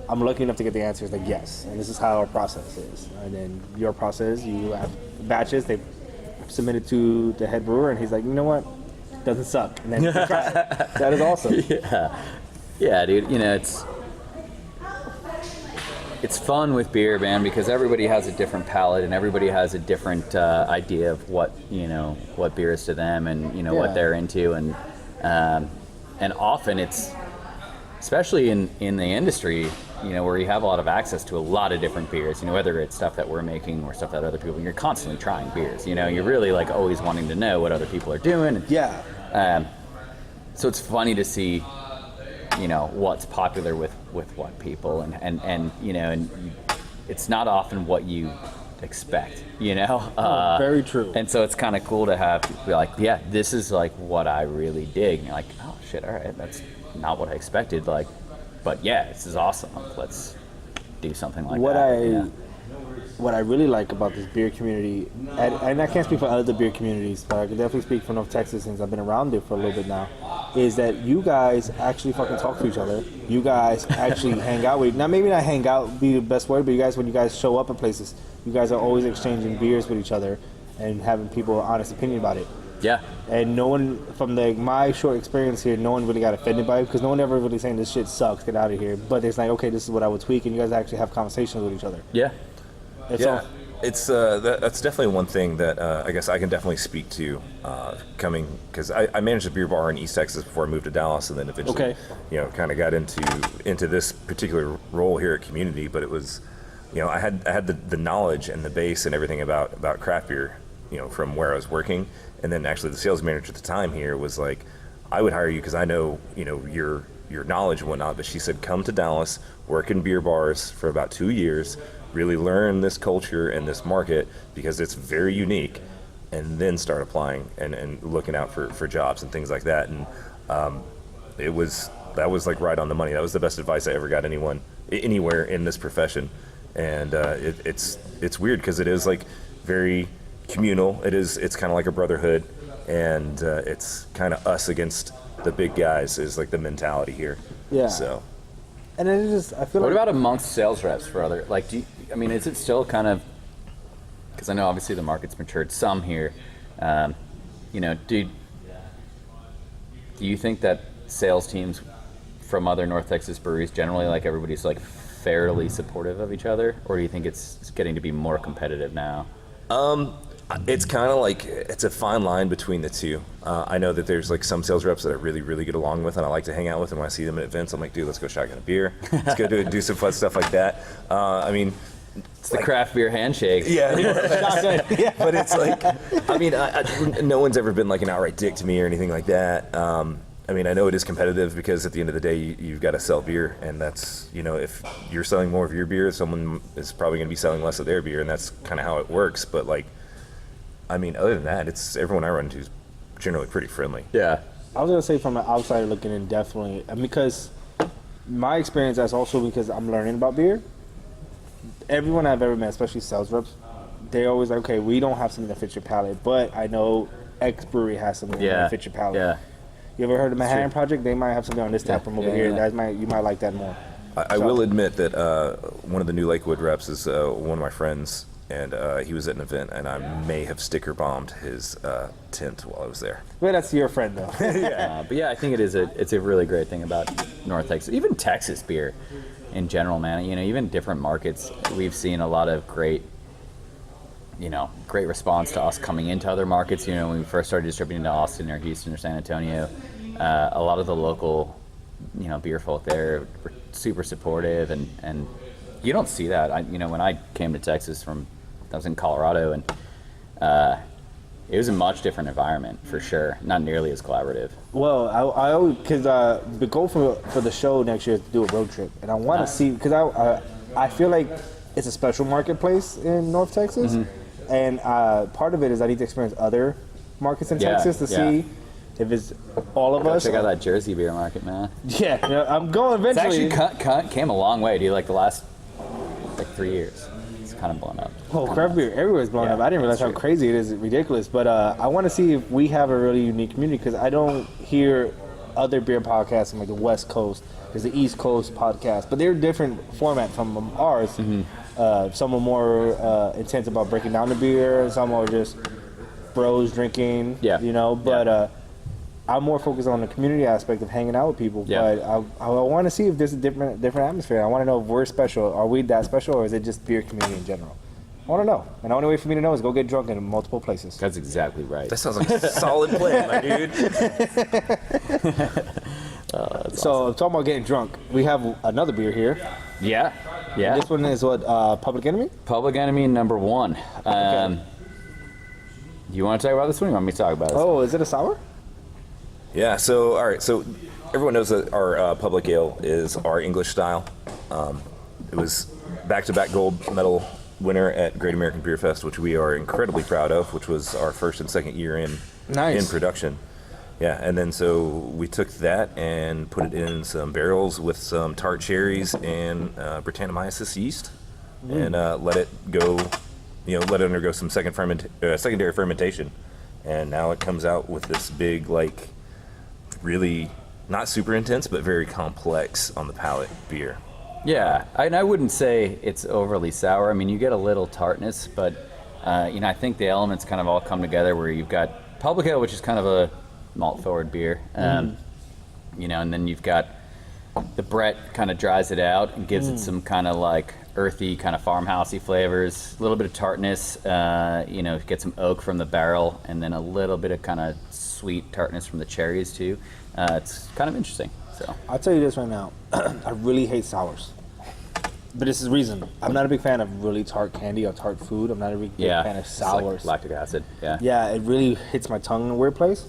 S2: I'm lucky enough to get the answers like yes, and this is how our process is. And then your process, you have batches. They submit it to the head brewer, and he's like, you know what, doesn't suck. And then that is awesome.
S1: Yeah, dude. You know, it's fun with beer, man, because everybody has a different palate and everybody has a different idea of what beer is to them, and what they're into, and often it's, especially in the industry, where you have a lot of access to a lot of different beers, whether it's stuff that we're making or stuff that other people, you're constantly trying beers, you're really like always wanting to know what other people are doing. So it's funny to see, what's popular with what people, and it's not often what you expect,
S2: very true.
S1: And so it's kind of cool to have to be like, yeah, this is like what I really dig, and you're like, oh shit, all right, that's not what I expected, like, but yeah, this is awesome, let's do something like that.
S2: What I really like about this beer community, and I can't speak for other beer communities, but I can definitely speak for North Texas since I've been around it for a little bit now, is that you guys actually fucking talk to each other. You guys actually hang out with, maybe not hang out be the best word, but when you guys show up at places, you guys are always exchanging beers with each other and having people honest opinion about it.
S1: Yeah.
S2: And no one, from my short experience here, no one really got offended by it, because no one ever really saying this shit sucks, get out of here. But it's like, okay, this is what I would tweak, and you guys actually have conversations with each other.
S1: Yeah.
S3: It's that's definitely one thing that I guess I can definitely speak to coming, because I managed a beer bar in East Texas before I moved to Dallas, and then eventually kind of got into this particular role here at Community. But it was, I had the knowledge and the base and everything about craft beer, from where I was working. And then actually the sales manager at the time here was like, I would hire you because I know your knowledge and whatnot, but she said, come to Dallas, work in beer bars for about 2 years, really learn this culture and this market, because it's very unique, and then start applying and looking out for jobs and things like that. And that was like right on the money. That was the best advice I ever got anywhere in this profession. And it's weird because it is like very communal. It's kind of like a brotherhood, and it's kind of us against the big guys is like the mentality here.
S2: Yeah.
S3: So.
S2: And it is, I feel
S1: what
S2: like.
S1: What about amongst sales reps for other, like, is it still kind of, because I know obviously the market's matured some here, do you think that sales teams from other North Texas breweries generally, like, everybody's like fairly supportive of each other, or do you think it's getting to be more competitive now?
S3: It's kind of like, it's a fine line between the two. I know that there's like some sales reps that I really, really get along with, and I like to hang out with, and when I see them at events, I'm like, dude, let's go shotgun a beer. Let's go do some fun stuff like that.
S1: It's the craft beer handshake.
S3: Yeah. But it's like, no one's ever been like an outright dick to me or anything like that. I know it is competitive, because at the end of the day, you've got to sell beer, and that's, if you're selling more of your beer, someone is probably going to be selling less of their beer, and that's kind of how it works. But like, other than that, it's everyone I run into is generally pretty friendly.
S1: Yeah.
S2: I was going to say, from an outsider looking in, definitely, because my experience is also because I'm learning about beer. Everyone I've ever met, especially sales reps, they're always like, okay, we don't have something that fits your palate, but I know X brewery has something that fits your palate.
S1: Yeah.
S2: You ever heard of Manhattan Project? They might have something on this tap room over here. You might like that more.
S3: I will admit that one of the new Lakewood reps is one of my friends, and he was at an event, and I may have sticker bombed his tent while I was there.
S2: Well, that's your friend, though.
S1: But yeah, I think it's a really great thing about North Texas, even Texas beer in general, man. Even different markets, we've seen a lot of great response to us coming into other markets. When we first started distributing to Austin or Houston or San Antonio, a lot of the local, beer folk there were super supportive, and you don't see that. When I came to Texas I was in Colorado, and it was a much different environment for sure. Not nearly as collaborative.
S2: Well, I always, because the goal for the show next year is to do a road trip, and I want to see, because I feel like it's a special marketplace in North Texas, and part of it is I need to experience other markets in Texas to see if it's all of us.
S1: Check out that Jersey beer market, man.
S2: Yeah, I'm going eventually.
S1: It's actually came a long way, dude. Like the last 3 years, it's kind of blown up.
S2: Oh, craft beer everywhere is blown up. I didn't realize how crazy it is. It's ridiculous. But I want to see if we have a really unique community, because I don't hear other beer podcasts from like the West Coast. There's the East Coast podcast, but they're different format from ours. Some are more intense about breaking down the beer. Some are just bros drinking.
S1: Yeah.
S2: You know, but
S1: Yeah.
S2: I'm more focused on the community aspect of hanging out with people.
S1: Yeah.
S2: But I want to see if there's a different atmosphere. I want to know if we're special. Are we that special, or is it just beer community in general? I want to know. And the only way for me to know is go get drunk in multiple places.
S1: That's exactly right.
S3: That sounds like a solid plan, my dude.
S2: So talking about getting drunk, we have another beer here.
S1: Yeah. Yeah.
S2: This one is what, Public Enemy?
S1: Public Enemy #1. You want to talk about this one? Or you want me to talk about this?
S2: Oh, is it a sour?
S3: Yeah, so, all right, so everyone knows that our public ale is our English style. It was back-to-back gold medal winner at Great American Beer Fest, which we are incredibly proud of, which was our first and second year in production. Yeah, and then so we took that and put it in some barrels with some tart cherries and Brettanomyces yeast, and let it go, let it undergo some secondary fermentation, and now it comes out with this big, like, really not super intense, but very complex on the palate beer.
S1: Yeah, I wouldn't say it's overly sour. I mean, you get a little tartness, but I think the elements kind of all come together where you've got Public Ale, which is kind of a malt-forward beer, and then you've got the Brett kind of dries it out and gives it some kind of like earthy, kind of farmhousey flavors, a little bit of tartness, get some oak from the barrel, and then a little bit of kind of sweet tartness from the cherries too. It's kind of interesting. So
S2: I'll tell you this right now. I really hate sours. But this is the reason. I'm not a big fan of really tart candy or tart food. I'm not a big fan of sours.
S1: It's like lactic acid. Yeah.
S2: Yeah, it really hits my tongue in a weird place.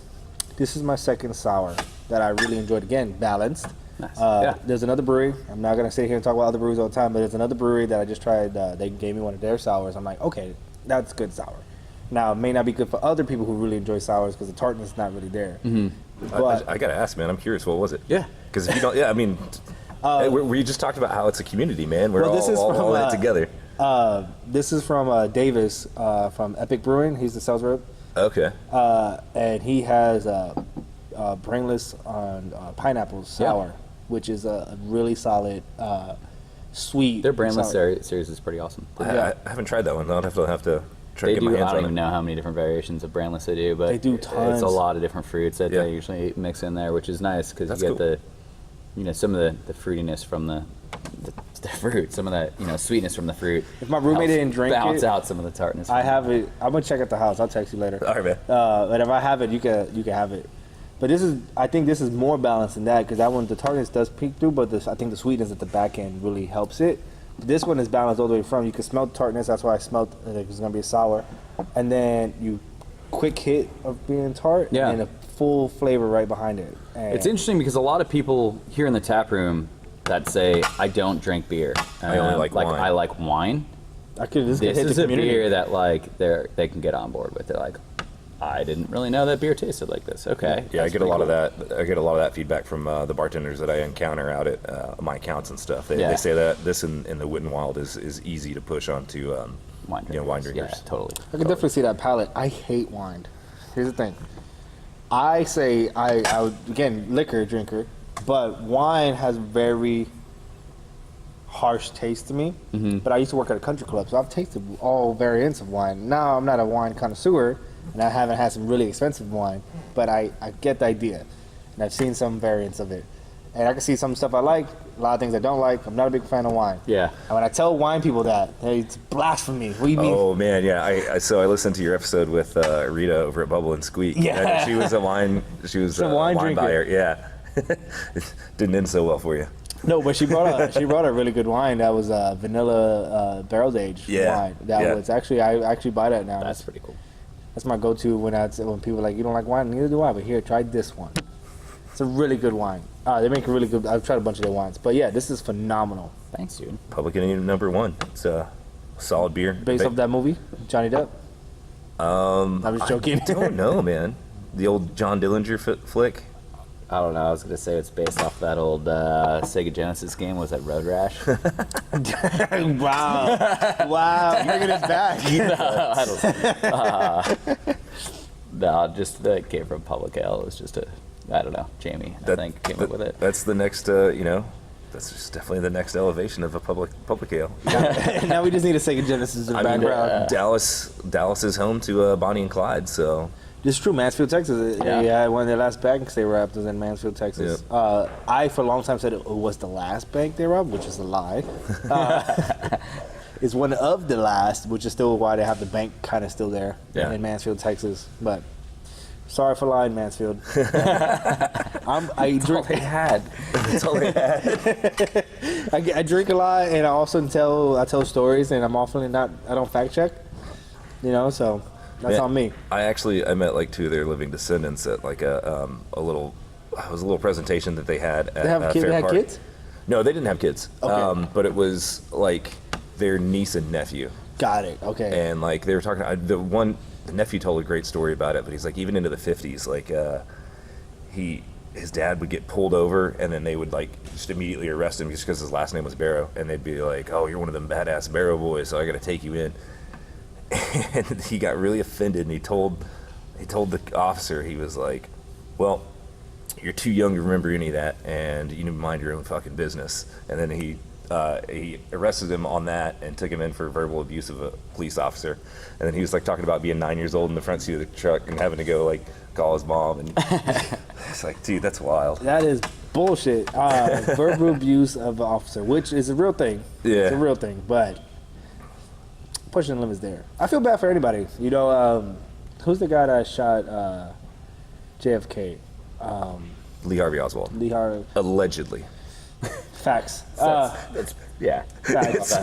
S2: This is my second sour that I really enjoyed. Again, balanced.
S1: Nice.
S2: There's another brewery. I'm not going to sit here and talk about other breweries all the time, but there's another brewery that I just tried. They gave me one of their sours. I'm like, okay, that's good sour. Now, it may not be good for other people who really enjoy sours because the tartness is not really there.
S1: Mm-hmm.
S2: But
S3: I got to ask, man, I'm curious, what was it?
S1: Yeah.
S3: Because if you don't, we just talked about how it's a community, man. We're all in it together.
S2: This is from Davis from Epic Brewing. He's the sales rep.
S3: Okay.
S2: And he has brainless on pineapple sour, which is a really solid, sweet.
S1: Their brainless series is pretty awesome.
S3: I haven't tried that one. I'll have to try to
S1: They
S3: get
S1: do.
S3: my hands
S1: I don't
S3: on
S1: even
S3: it.
S1: know how many different variations of brainless they do, but
S2: They do tons.
S1: It's a lot of different fruits that
S3: Yeah.
S1: they usually mix in there, which is nice because you
S3: That's
S1: get the, some of the fruitiness from the fruit, some of that sweetness from the fruit.
S2: If my roommate
S1: helps
S2: didn't drink
S1: balance
S2: it,
S1: out some of the tartness.
S2: I have it. I'm gonna check at the house. I'll text you later.
S3: All right, man.
S2: But if I have it, you can have it. But I think this is more balanced than that because that one the tartness does peek through, but I think the sweetness at the back end really helps it. This one is balanced all the way from. You can smell the tartness. That's why I smelled it was gonna be a sour, and then you quick hit of being tart,
S1: Yeah.
S2: and a full flavor right behind it. And
S1: It's interesting because a lot of people here in the tap room that say I don't drink beer.
S3: I only like wine.
S1: I like wine.
S2: this
S1: This
S2: hit
S1: is
S2: the
S1: a
S2: community.
S1: beer that like they can get on board with. They're like, I didn't really know that beer tasted like this. Okay.
S3: Yeah, I
S1: that's
S3: get a
S1: pretty
S3: lot
S1: cool.
S3: of that. I get a lot of that feedback from the bartenders that I encounter out at my accounts and stuff. They
S1: Yeah.
S3: say that this in the Wit and Wild is easy to push onto
S1: Wine drinkers.
S3: wine drinkers.
S1: Yeah, totally.
S2: I can definitely see that palate. I hate wine. Here's the thing. I say I would, again, liquor drinker, but wine has very harsh taste to me.
S1: Mm-hmm.
S2: But I used to work at a country club, so I've tasted all variants of wine. Now I'm not a wine connoisseur, and I haven't had some really expensive wine, but I get the idea, and I've seen some variants of it. And I can see some stuff I like, a lot of things I don't like. I'm not a big fan of wine.
S1: Yeah.
S2: And when I tell wine people that, it's blasphemy. What do you mean?
S3: Oh man, yeah. So I listened to your episode with Rita over at Bubble and Squeak.
S2: Yeah.
S3: And she was a wine
S2: wine drinker.
S3: buyer. Yeah. It didn't end so well for you.
S2: No, but she brought a really good wine that was vanilla barrel aged wine. That was actually I actually buy that now.
S1: That's pretty cool.
S2: That's my go to when people are like, you don't like wine, neither do I, but here, try this one. It's a really good wine. They make a really good. I've tried a bunch of their wines, but yeah, this is phenomenal.
S1: Thanks, dude.
S3: Public Enemy #1. It's a solid beer.
S2: Based off that movie, Johnny Depp. I'm just joking.
S3: I don't know, man. The old John Dillinger flick.
S1: I don't know. I was gonna say it's based off that old Sega Genesis game. Was that Road Rash?
S2: Wow, you're bringing it back.
S1: No, I don't. No, just that came from Public Ale. It was just I don't know, Jamie. I think came up with it.
S3: That's the next, That's just definitely the next elevation of a public ale.
S2: Now we just need a Sega Genesis in the background.
S3: Dallas is home to Bonnie and Clyde, so.
S2: This is true, Mansfield, Texas. Yeah, one of their last banks they robbed was in Mansfield, Texas.
S3: Yep.
S2: I, for a long time, said it was the last bank they robbed, which is a lie. It's one of the last, which is still why they have the bank kind of still there in Mansfield, Texas. But sorry for lying, Mansfield. I drink.
S3: That's all they had.
S2: I drink a lot, and I also tell stories, and I'm often I don't fact check. So that's on me.
S3: I met like 2 of their living descendants at like a little presentation that they had at
S2: They have
S3: Fair Park.
S2: kids?
S3: No, they didn't have kids.
S2: Okay.
S3: But it was like their niece and nephew.
S2: Got it. Okay.
S3: And like they were talking, the nephew told a great story about it, but he's like even into the 50s, like his dad would get pulled over and then they would like just immediately arrest him just because his last name was Barrow, and they'd be like, "Oh, you're one of them badass Barrow boys, so I got to take you in." And he got really offended, and he told the officer, he was like, "Well, you're too young to remember any of that, and you need to mind your own fucking business." And then he arrested him on that and took him in for verbal abuse of a police officer. And then he was like talking about being 9 years old in the front seat of the truck and having to go like call his mom. And it's like, dude, that's wild.
S2: That is bullshit. Verbal abuse of an officer, which is a real thing.
S3: Yeah.
S2: It's a real thing, but pushing the limits there. I feel bad for anybody. Who's the guy that shot JFK?
S3: Lee Harvey Oswald.
S2: Lee Harvey.
S3: Allegedly.
S2: Facts.
S1: That's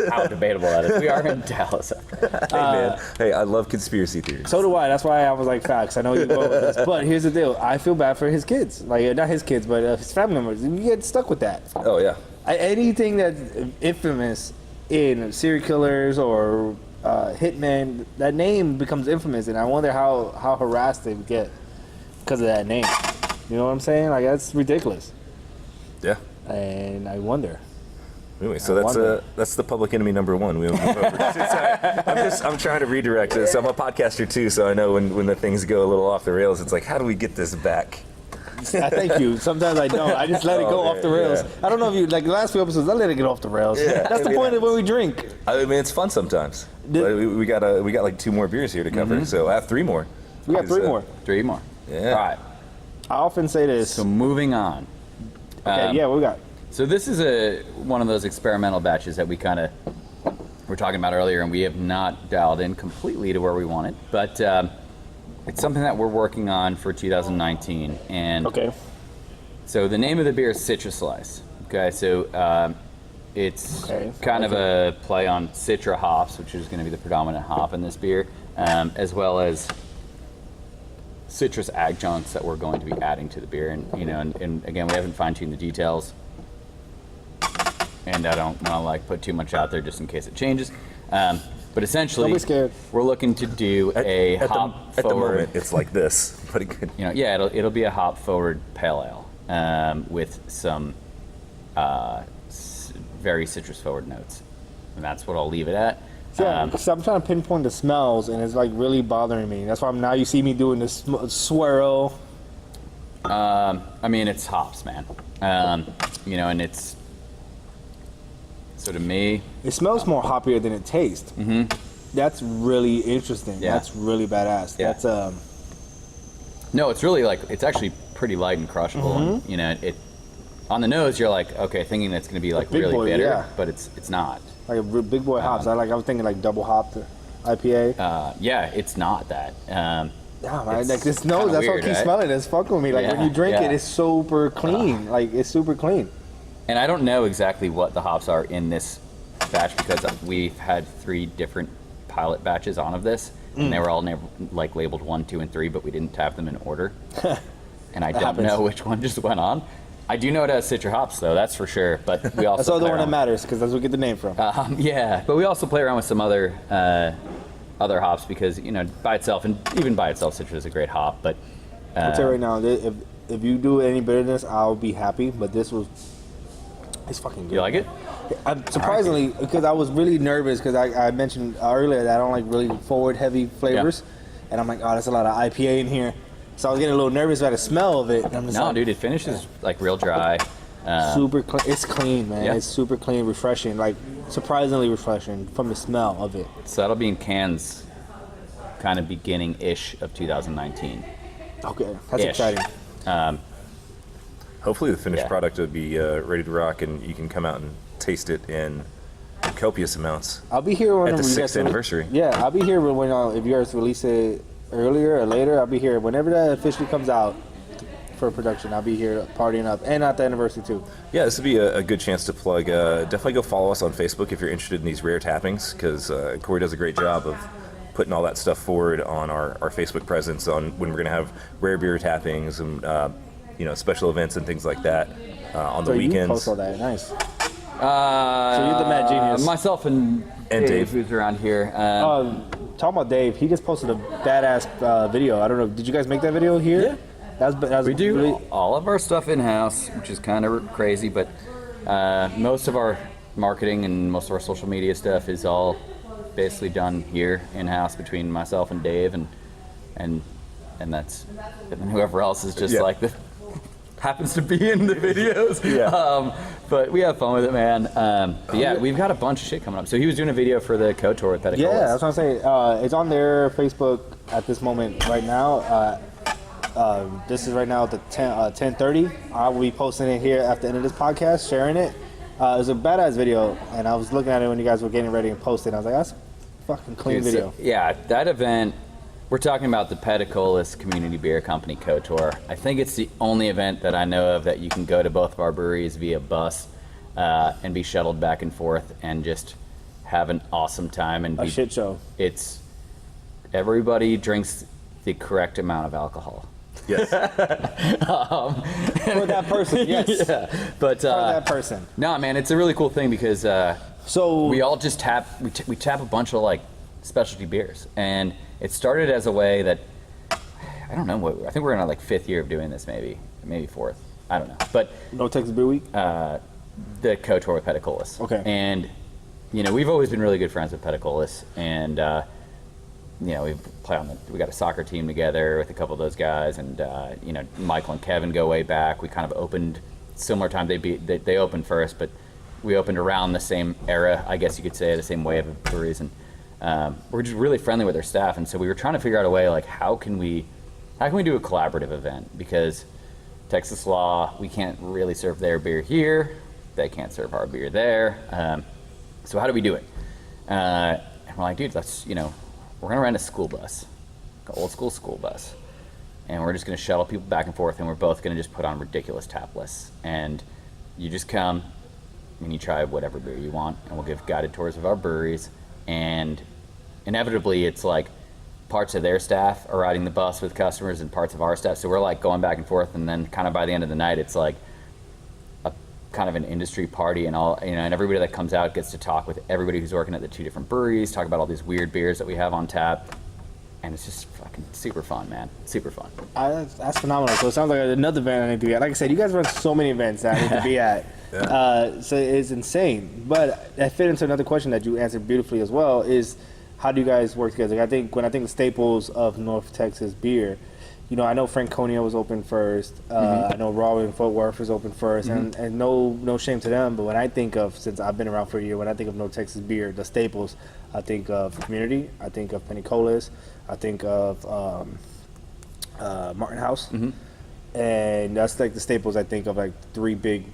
S1: how debatable that is. We are in Dallas.
S3: Hey, man. Hey, I love conspiracy theories.
S2: So do I. That's why I was like, facts. I know you go with this. But here's the deal. I feel bad for his kids. Like, not his kids, but his family members. You get stuck with that.
S3: Oh, yeah.
S2: Anything that's infamous in serial killers or hitmen, that name becomes infamous. And I wonder how harassed they would get because of that name. You know what I'm saying? Like, that's ridiculous.
S3: Yeah.
S2: And I wonder.
S3: Anyway, so that's the public enemy number 1. We move over. I'm trying to redirect this. I'm a podcaster too, so I know when the things go a little off the rails, it's like, how do we get this back?
S2: Thank you. Sometimes I don't. I just let it go off the rails.
S3: Yeah.
S2: I don't know if you like the last few episodes. I let it get off the rails.
S3: Yeah,
S2: that's the point of when we drink.
S3: I mean, it's fun sometimes. We got like 2 more beers here to cover, so I have 3 more.
S2: We got 3 more.
S1: 3 more.
S3: Yeah.
S1: All right.
S2: I often say this.
S1: So moving on.
S2: Okay. What we got?
S1: So this is one of those experimental batches that we kind of were talking about earlier, and we have not dialed in completely to where we want it, but it's something that we're working on for 2019. And so the name of the beer is Citrus Slice. Okay, so it's kind of a play on Citra hops, which is going to be the predominant hop in this beer, as well as citrus adjuncts that we're going to be adding to the beer. And and again, we haven't fine-tuned the details. And I don't want to put too much out there just in case it changes. But essentially,
S2: don't be scared.
S1: We're looking to do a hop forward.
S3: At the moment, it's like this, but it could.
S1: It'll be a hop forward pale ale with some very citrus forward notes, and that's what I'll leave it at.
S2: So I'm trying to pinpoint the smells, and it's like really bothering me. That's why now you see me doing this swirl.
S1: I mean, it's hops, man. And it's. So to me,
S2: it smells more hoppier than it tastes.
S1: Mm-hmm.
S2: That's really interesting.
S1: Yeah.
S2: That's really badass.
S1: Yeah.
S2: That's
S1: No, it's really it's actually pretty light and crushable.
S2: Mm-hmm.
S1: And, it on the nose, you're like, okay, thinking that's going to be like
S2: big
S1: really
S2: boy,
S1: bitter,
S2: yeah.
S1: but it's not.
S2: like a big boy hops. I was thinking like double hopped IPA.
S1: Yeah, it's not that.
S2: Yeah, man, like this nose. That's
S1: weird,
S2: what keeps
S1: right?
S2: smelling. It's fucking with me. Like when you drink it, it's super clean. Like it's super clean.
S1: And I don't know exactly what the hops are in this batch because we've had 3 different pilot batches on of this, and they were all labeled 1, 2, and 3, but we didn't have them in order. And I don't know which one just went on. I do know it has Citra hops, though, that's for sure. But we also
S2: that's the one that matters because that's where we get the name from.
S1: Yeah, but we also play around with some other hops because by itself, and even by itself, Citra is a great hop. But
S2: I'll tell you right now, if you do any bitterness, I'll be happy. But this it's fucking good.
S1: You like it?
S2: Surprisingly, because I was really nervous because I mentioned earlier that I don't like really forward heavy flavors, and I'm like, oh, there's a lot of IPA in here, so I was getting a little nervous about the smell of it. And I'm just
S1: dude, it finishes like real dry.
S2: Super clean. It's clean, man.
S1: Yeah.
S2: It's super clean, refreshing, like surprisingly refreshing from the smell of it.
S1: So that'll be in cans kind of beginning-ish of 2019.
S2: Okay, that's
S1: Ish.
S2: exciting.
S3: Hopefully the finished
S1: Yeah.
S3: product will be ready to rock, and you can come out and taste it in copious amounts.
S2: I'll be here when
S3: At the
S2: you
S3: 6th
S2: guys
S3: anniversary.
S2: Yeah, I'll be here when if you guys release it earlier or later. I'll be here whenever that officially comes out for production. I'll be here partying up, and at the anniversary too.
S3: Yeah, this would be a good chance to plug. Definitely go follow us on Facebook if you're interested in these rare tappings, because Corey does a great job of putting all that stuff forward on our Facebook presence on when we're going to have rare beer tappings and special events and things like that on the
S2: So you
S3: weekends.
S2: post all that, nice. So you're the mad genius.
S1: Myself and
S3: Dave.
S1: who's around here.
S2: Talking about Dave, he just posted a badass video. I don't know, did you guys make that video here?
S1: Yeah.
S2: That's
S1: We do
S2: really,
S1: all of our stuff in-house, which is kind of crazy, but most of our marketing and most of our social media stuff is all basically done here in-house between myself and Dave, and that's, and then whoever else is just
S3: Yeah.
S1: like the happens to be in the videos.
S3: Yeah.
S1: But we have fun with it, man. But yeah, we've got a bunch of shit coming up. So he was doing a video for the KOTOR with Pedicolas.
S2: yeah, that's what I'm saying. It's on their Facebook at this moment right now. This is right now at the 10:30. I will be posting it here at the end of this podcast, sharing it. It's a badass video, and I was looking at it when you guys were getting ready and posting. I was like, that's a fucking clean
S1: Dude,
S2: video.
S1: so, yeah, that event, we're talking about the Pedicolas Community Beer Company KOTOR. I think it's the only event that I know of that you can go to both of our breweries via bus and be shuttled back and forth and just have an awesome time. And
S2: A shit show.
S1: It's everybody drinks the correct amount of alcohol.
S3: Yes.
S2: For that person, yes.
S1: Yeah, but
S2: For that person.
S1: no, man, it's a really cool thing because
S2: So
S1: we all just tap we tap a bunch of like specialty beers, and it started as a way that I don't know what I think we're in our like 5th year of doing this, maybe 4th, I don't know, but
S2: No Texas Beer Week.
S1: the KOTOR with Pedicolas.
S2: Okay.
S1: And we've always been really good friends with Pedicolas, and we play on we got a soccer team together with a couple of those guys, and Michael and Kevin go way back. We kind of opened similar time. They opened first, but we opened around the same era, I guess you could say, the same wave of breweries, and we're just really friendly with their staff. And so we were trying to figure out a way, like, how can we do a collaborative event, because Texas law, we can't really serve their beer here, they can't serve our beer there. So how do we do it? And we're like, dude, we're gonna rent a school bus, an old school school bus, and we're just gonna shuttle people back and forth, and we're both gonna just put on ridiculous tap lists, and you just come and you try whatever beer you want, and we'll give guided tours of our breweries, and inevitably it's like parts of their staff are riding the bus with customers and parts of our staff, so we're like going back and forth, and then kind of by the end of the night it's like a kind of an industry party, and all and everybody that comes out gets to talk with everybody who's working at the 2 different breweries, talk about all these weird beers that we have on tap, and it's just fucking super fun, man. Super fun.
S2: That's phenomenal. So it sounds like another event I need to be at. Like I said, you guys run so many events that I need to be at.
S3: Yeah.
S2: So it's insane. But that fit into another question that you answered beautifully as well, is how do you guys work together? When I think the staples of North Texas beer, I know Franconia was open first. I know Raw in Fort Worth was open first, and no shame to them. But when I think of, since I've been around for a year, when I think of North Texas beer, the staples, I think of Community, I think of Penicolas, I think of Martin House, and that's like the staples. I think of like 3 big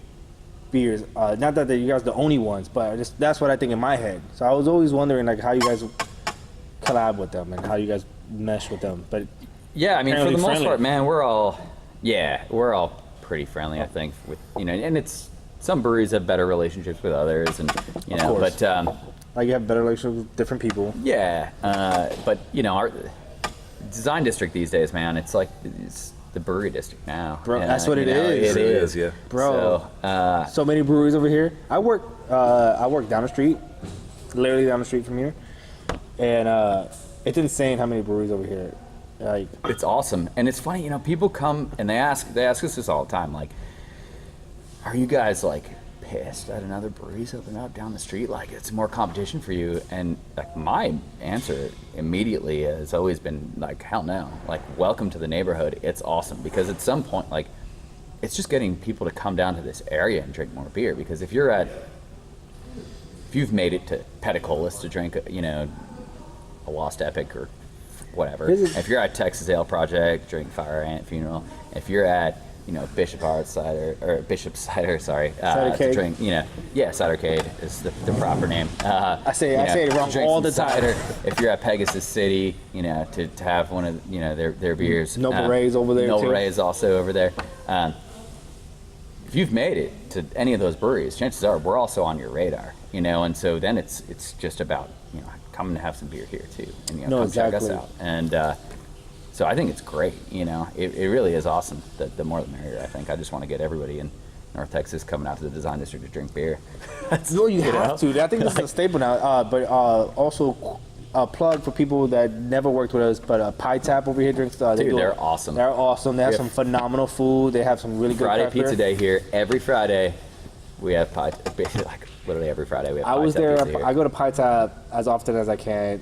S2: beers. Not that you guys are the only ones, but that's what I think in my head. So I was always wondering like how you guys collab with them and how you guys mesh with them. But
S1: yeah, I mean, for
S2: apparently
S1: the most
S2: friendly.
S1: part, man, we're all pretty friendly, I think, with and it's some breweries have better relationships with others, and
S2: course.
S1: but
S2: like you have better relationships with different people.
S1: yeah, but our design district these days, man, it's like it's the brewery district now.
S2: Bro, that's what it is.
S1: It
S3: It
S1: is,
S3: is, yeah.
S2: Bro,
S1: So,
S2: so many breweries over here. I work down the street, literally down the street from here, and it's insane how many breweries over here. Like,
S1: it's awesome, and it's funny, people come and they ask us this all the time, like, are you guys like pissed that another brewery's opening up down the street? Like, it's more competition for you? And like my answer immediately has always been like, hell no. Like, welcome to the neighborhood. It's awesome, because at some point, like, it's just getting people to come down to this area and drink more beer, because if you've made it to Petacolis to drink, a Lost Epic or whatever, if you're at Texas Ale Project, drink Fire Ant Funeral, if you're at Bishop's Cider, sorry, to drink, Cidercade is the proper name.
S2: I say it wrong all the time.
S1: Cider. If you're at Pegasus City, to have one of their beers.
S2: Noble Ray's over there.
S1: Noble Ray's also over there. If you've made it to any of those breweries, chances are we're also on your radar, and so then it's just about coming to have some beer here too, and come check us out. And so I think it's great. It really is awesome. The more the merrier. I think I just want to get everybody in North Texas coming out to the Design District to drink beer.
S2: No, you have to. I think this is a staple now. But also a plug for people that never worked with us, but Pie Tap over here drinks.
S1: They're awesome.
S2: They're awesome. They have some phenomenal food. They have some really good
S1: Friday
S2: craft beer.
S1: Pizza Day here. Every Friday we have pie. Basically, like literally every Friday we have.
S2: I
S1: was there.
S2: I go to Pie Tap as often as I can.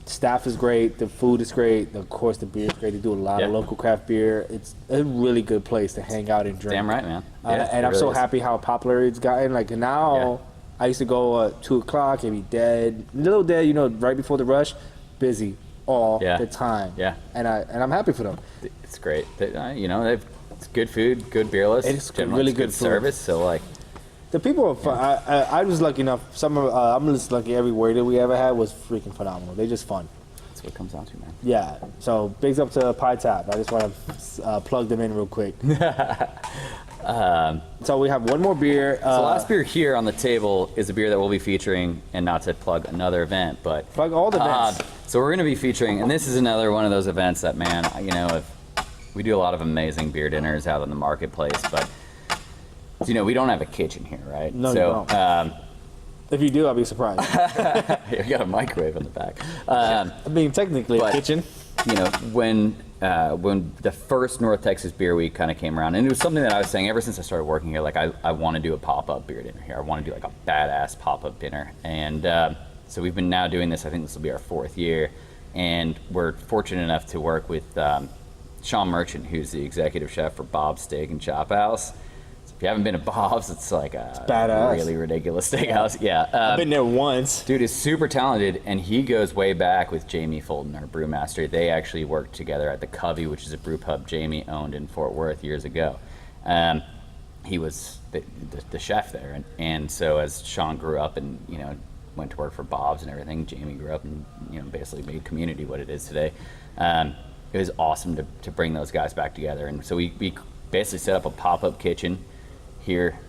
S2: Staff is great. The food is great. Of course, the beer is great. They do a lot of local craft beer. It's a really good place to hang out and drink.
S1: Damn right, man.
S2: And I'm so happy how popular it's gotten. Like now, I used to go at 2 o'clock and be dead, a little dead, right before the rush, busy all the time.
S1: Yeah.
S2: And I'm happy for them.
S1: It's great. They've it's good food, good beer list.
S2: It's really good food.
S1: Service. So like.
S2: The people are fun. I was lucky enough. I'm just lucky. Every word that we ever had was freaking phenomenal. They're just fun.
S1: That's what it comes down to, man.
S2: Yeah. So bigs up to Pie Tap. I just want to plug them in real quick. So we have one more beer.
S1: So the last beer here on the table is a beer that we'll be featuring, and not to plug another event, but
S2: plug all the events.
S1: So we're going to be featuring, and this is another one of those events that, man, if we do a lot of amazing beer dinners out in the marketplace, but. We don't have a kitchen here, right?
S2: No, you don't. If you do, I'll be surprised.
S1: We got a microwave in the back.
S2: Technically a kitchen.
S1: When the first North Texas Beer Week kind of came around, and it was something that I was saying ever since I started working here, like I want to do a pop-up beer dinner here. I want to do like a badass pop-up dinner. And so we've been now doing this, I think this will be our 4th year, and we're fortunate enough to work with Sean Merchant, who's the executive chef for Bob's Steak and Chop House. If you haven't been to Bob's, it's like a really ridiculous steakhouse. Yeah.
S2: I've been there once.
S1: Dude is super talented, and he goes way back with Jamie Fulton, our brewmaster. They actually worked together at the Covey, which is a brew pub Jamie owned in Fort Worth years ago. He was the chef there, and so as Sean grew up and went to work for Bob's and everything, Jamie grew up and basically made community what it is today. It was awesome to bring those guys back together, and so we basically set up a pop-up kitchen here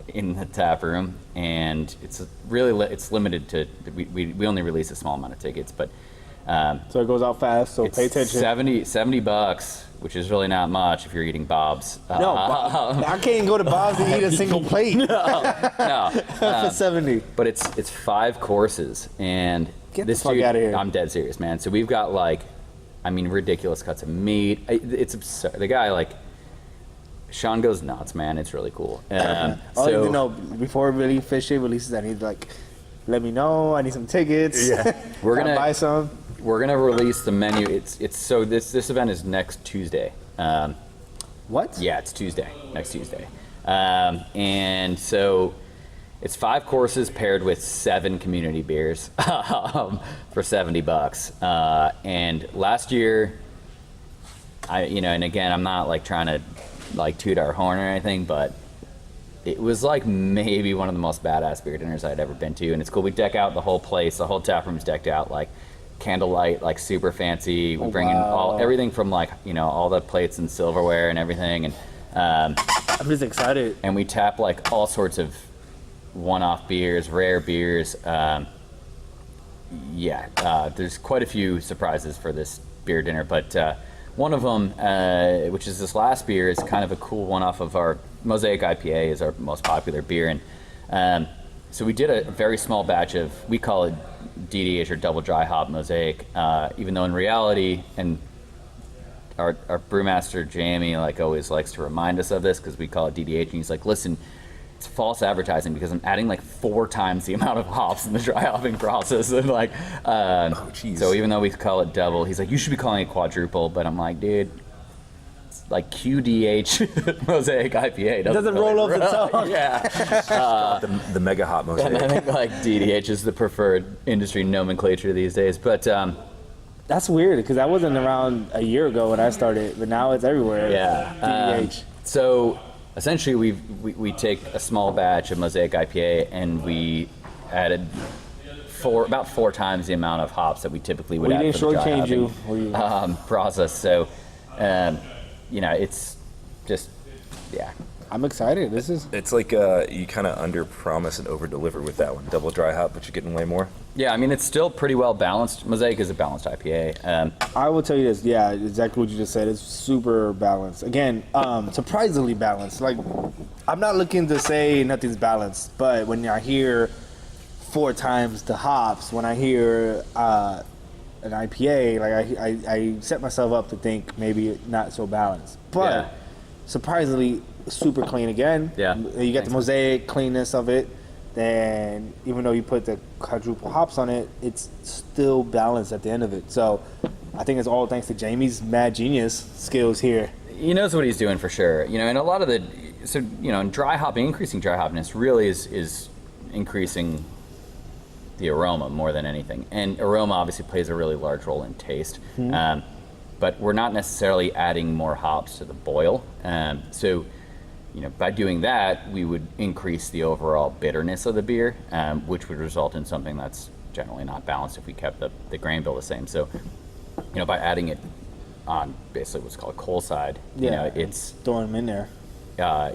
S1: in the tap room, and it's limited to we only release a small amount of tickets, but
S2: so it goes out fast, so pay attention.
S1: $70, which is really not much if you're eating Bob's.
S2: No, I can't even go to Bob's and eat a single plate.
S1: No,
S2: for 70.
S1: But it's 5 courses, and
S2: get
S1: this
S2: the fuck out of here.
S1: I'm dead serious, man. So we've got ridiculous cuts of meat. It's absurd. The guy Sean goes nuts, man. It's really cool.
S2: I don't even know, before really Fishy releases, I need let me know. I need some tickets.
S1: Yeah, we're gonna
S2: buy some.
S1: We're gonna release the menu. It's so this event is next Tuesday.
S2: What?
S1: Yeah, it's next Tuesday. And so it's 5 courses paired with 7 community beers for $70. And last year, and again, I'm not trying to toot our horn or anything, but it was maybe one of the most badass beer dinners I'd ever been to. And it's cool. We deck out the whole place. The whole tap room's decked out candlelight, super fancy. We bring in everything from all the plates and silverware and everything. And
S2: I'm just excited.
S1: And we tap all sorts of one-off beers, rare beers. There's quite a few surprises for this beer dinner, but one of them, which is this last beer, is kind of a cool one off of our Mosaic IPA, is our most popular beer. And so we did a very small batch of, we call it DDH or double dry hop Mosaic, even though in reality, and our brewmaster Jamie always likes to remind us of this because we call it DDH, and he's like, listen, it's false advertising because I'm adding 4 times the amount of hops in the dry hopping process. And so even though we call it double, he's like, you should be calling it quadruple. But I'm like, dude, like QDH Mosaic IPA.
S2: It doesn't roll off the tongue.
S1: Yeah.
S3: The mega hot
S1: And I
S3: mosaic.
S1: think like DDH is the preferred industry nomenclature these days. But
S2: That's weird because that wasn't around a year ago when I started, but now it's everywhere.
S1: yeah.
S2: DDH.
S1: So essentially, we take a small batch of Mosaic IPA and we added about 4 times the amount of hops that we typically would
S2: We
S1: add
S2: didn't
S1: for the dry
S2: shortchange you.
S1: hopping, process. So, it's just, yeah.
S2: I'm excited. This is
S3: It's like you kind of under promise and over deliver with that one. Double dry hop, but you're getting way more.
S1: Yeah, I mean, it's still pretty well balanced. Mosaic is a balanced IPA.
S2: I will tell you this. Yeah, exactly what you just said. It's super balanced. Again, surprisingly balanced. Like, I'm not looking to say nothing's balanced, but when I hear 4 times the hops, when I hear an IPA, like I set myself up to think maybe not so balanced. But
S1: Yeah.
S2: surprisingly super clean again.
S1: Yeah.
S2: You get the Mosaic cleanness of it. Then even though you put the quadruple hops on it, it's still balanced at the end of it. So I think it's all thanks to Jamie's mad genius skills here.
S1: He knows what he's doing for sure. And a lot of in dry hopping, increasing dry hoppiness really is increasing the aroma more than anything. And aroma obviously plays a really large role in taste. But we're not necessarily adding more hops to the boil. So by doing that, we would increase the overall bitterness of the beer, which would result in something that's generally not balanced if we kept the grain bill the same. So, by adding it on basically what's called coal side, it's
S2: Throwing them in there.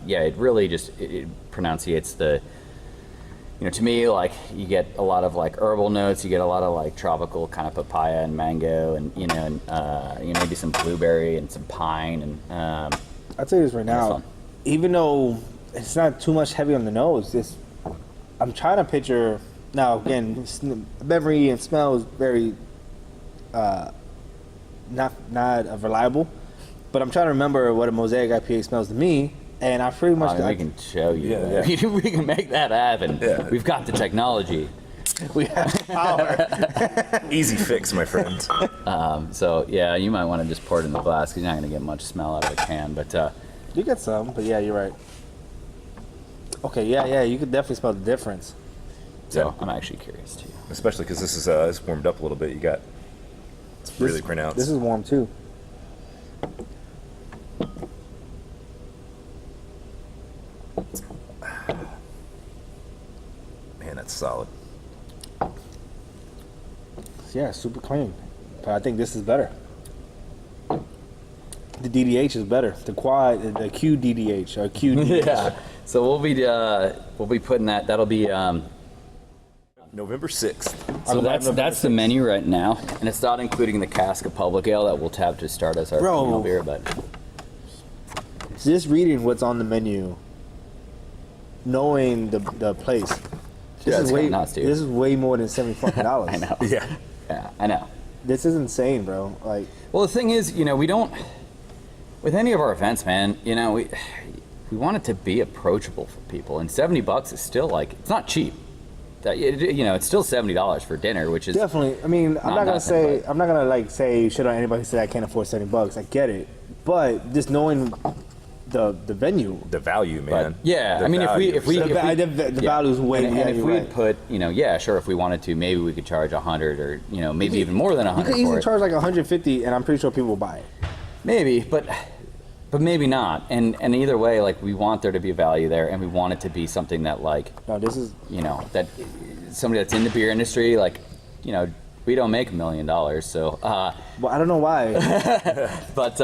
S1: it really just it pronunciates the. To me, like you get a lot of like herbal notes, you get a lot of like tropical kind of papaya and mango, and maybe some blueberry and some pine, and
S2: I'll tell you this right now.
S1: fun.
S2: Even though it's not too much heavy on the nose, I'm trying to picture. Now again, memory and smell is very not reliable, but I'm trying to remember what a Mosaic IPA smells to me, and I pretty much
S1: we can show you.
S3: Yeah,
S1: that. We can make that happen.
S3: Yeah.
S1: We've got the technology.
S2: we have power.
S3: Easy fix, my friend.
S1: So yeah, you might want to just pour it in the glass because you're not going to get much smell out of the can. But
S2: You get some, but yeah, you're right. Okay, yeah, you could definitely smell the difference.
S1: so
S3: Yeah.
S1: I'm actually curious too.
S3: Especially because this is it's warmed up a little bit. It's really pronounced.
S2: This is warm too.
S3: Man, that's solid.
S2: Yeah, super clean. But I think this is better. The DDH is better. The QDDH or QDH.
S1: Yeah. So we'll be putting that. That'll be.
S3: November 6th.
S1: So that's the menu right now, and it's not including the cask of public ale that we'll tap to start as our
S2: Bro.
S1: female beer. But
S2: Just reading what's on the menu, knowing the place.
S1: Yeah, it's
S2: way
S1: kinda nuts, dude.
S2: This is way more than $70
S1: I know.
S3: Yeah.
S1: Yeah, I know.
S2: This is insane, bro. Like,
S1: Well, the thing is, we don't. With any of our events, man, we want it to be approachable for people, and $70 is still like it's not cheap. It's still $70 for dinner, which is
S2: definitely. I mean, I'm not gonna
S1: nothing,
S2: say
S1: but-
S2: I'm not gonna like say shit on anybody who said I can't afford $70. I get it, but just knowing the venue,
S3: The value, man.
S1: yeah,
S3: The
S1: I mean,
S3: value.
S1: if we
S2: the value is way.
S1: and
S2: yeah,
S1: if
S2: you're
S1: we
S2: right.
S1: had put, sure, if we wanted to, maybe we could charge 100 or maybe even more than
S2: You
S1: 100
S2: could easily
S1: for it.
S2: charge like 150, and I'm pretty sure people will buy it.
S1: Maybe, but maybe not. And either way, like we want there to be value there, and we want it to be something that like
S2: No, this is
S1: that somebody that's in the beer industry, like we don't make $1 million, so.
S2: well, I don't know why.
S1: But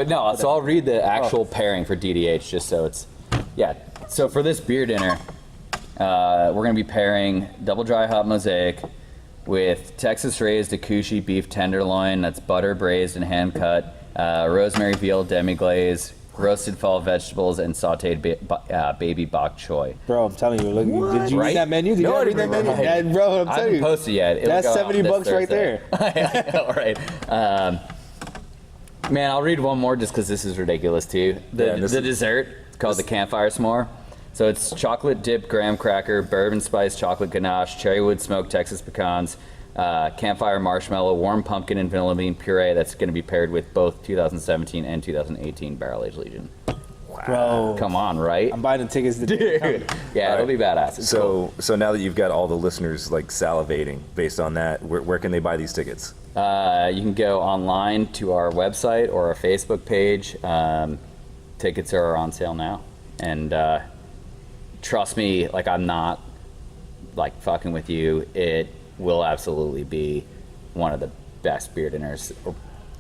S1: no, so I'll read the actual pairing for DDH just so it's, yeah. So for this beer dinner, we're going to be pairing double dry hop Mosaic with Texas raised Akushi beef tenderloin that's butter braised and hand cut, rosemary veal demi glaze, roasted fall vegetables, and sauteed baby bok choy.
S2: Bro, I'm telling you, look, did you
S1: Right?
S2: read that menu? Did
S1: No,
S2: you
S1: I
S2: read that
S1: didn't
S2: menu?
S1: read
S2: Yeah,
S1: it.
S2: bro, I'm
S1: I
S2: telling
S1: haven't
S2: you.
S1: posted yet. It'll
S2: That's
S1: go out
S2: $70
S1: this
S2: right
S1: Thursday.
S2: there.
S1: All right. Man, I'll read one more just because this is ridiculous too. The dessert called the campfire s'more. So it's chocolate dipped graham cracker, bourbon spice chocolate ganache, cherrywood smoked Texas pecans, campfire marshmallow, warm pumpkin and vanilla bean puree that's going to be paired with both 2017 and 2018 Barrel Age Legion.
S2: Bro,
S1: Come on, right?
S2: I'm buying the tickets to
S1: Dude. Yeah, it'll be badass. It's cool.
S3: So now that you've got all the listeners like salivating based on that, where can they buy these tickets?
S1: You can go online to our website or our Facebook page. Tickets are on sale now. And trust me, like, I'm not like fucking with you. It will absolutely be one of the best beer dinners, or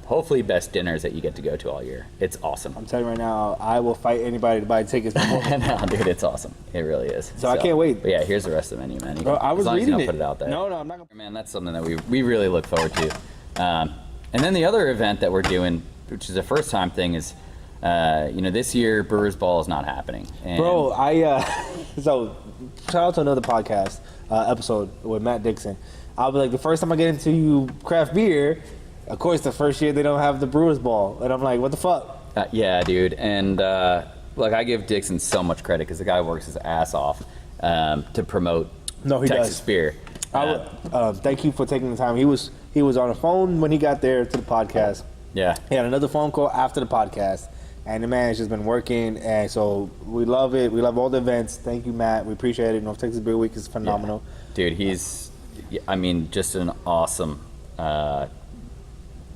S1: hopefully best dinners that you get to go to all year. It's awesome.
S2: I'm telling you right now, I will fight anybody to buy tickets.
S1: No, dude, it's awesome. It really is.
S2: So I can't wait.
S1: But yeah, here's the rest of the menu, man.
S2: Bro, I was
S1: as long as
S2: reading
S1: you
S2: it.
S1: don't put it out there.
S2: No, I'm not gonna.
S1: Man, that's something that we really look forward to. And then the other event that we're doing, which is a first time thing, is this year Brewers Ball is not happening. And
S2: Bro, so shout out to another podcast episode with Matt Dixon. I'll be like, the first time I get into craft beer, of course, the first year they don't have the Brewers Ball, and I'm like, what the fuck?
S1: yeah, dude. And look, I give Dixon so much credit because the guy works his ass off to promote Texas
S2: does.
S1: beer.
S2: Thank you for taking the time. He was on the phone when he got there to the podcast.
S1: Yeah.
S2: He had another phone call after the podcast, and the man has just been working, and so we love it. We love all the events. Thank you, Matt. We appreciate it. North Texas Beer Week is phenomenal.
S1: Dude, he's, just an awesome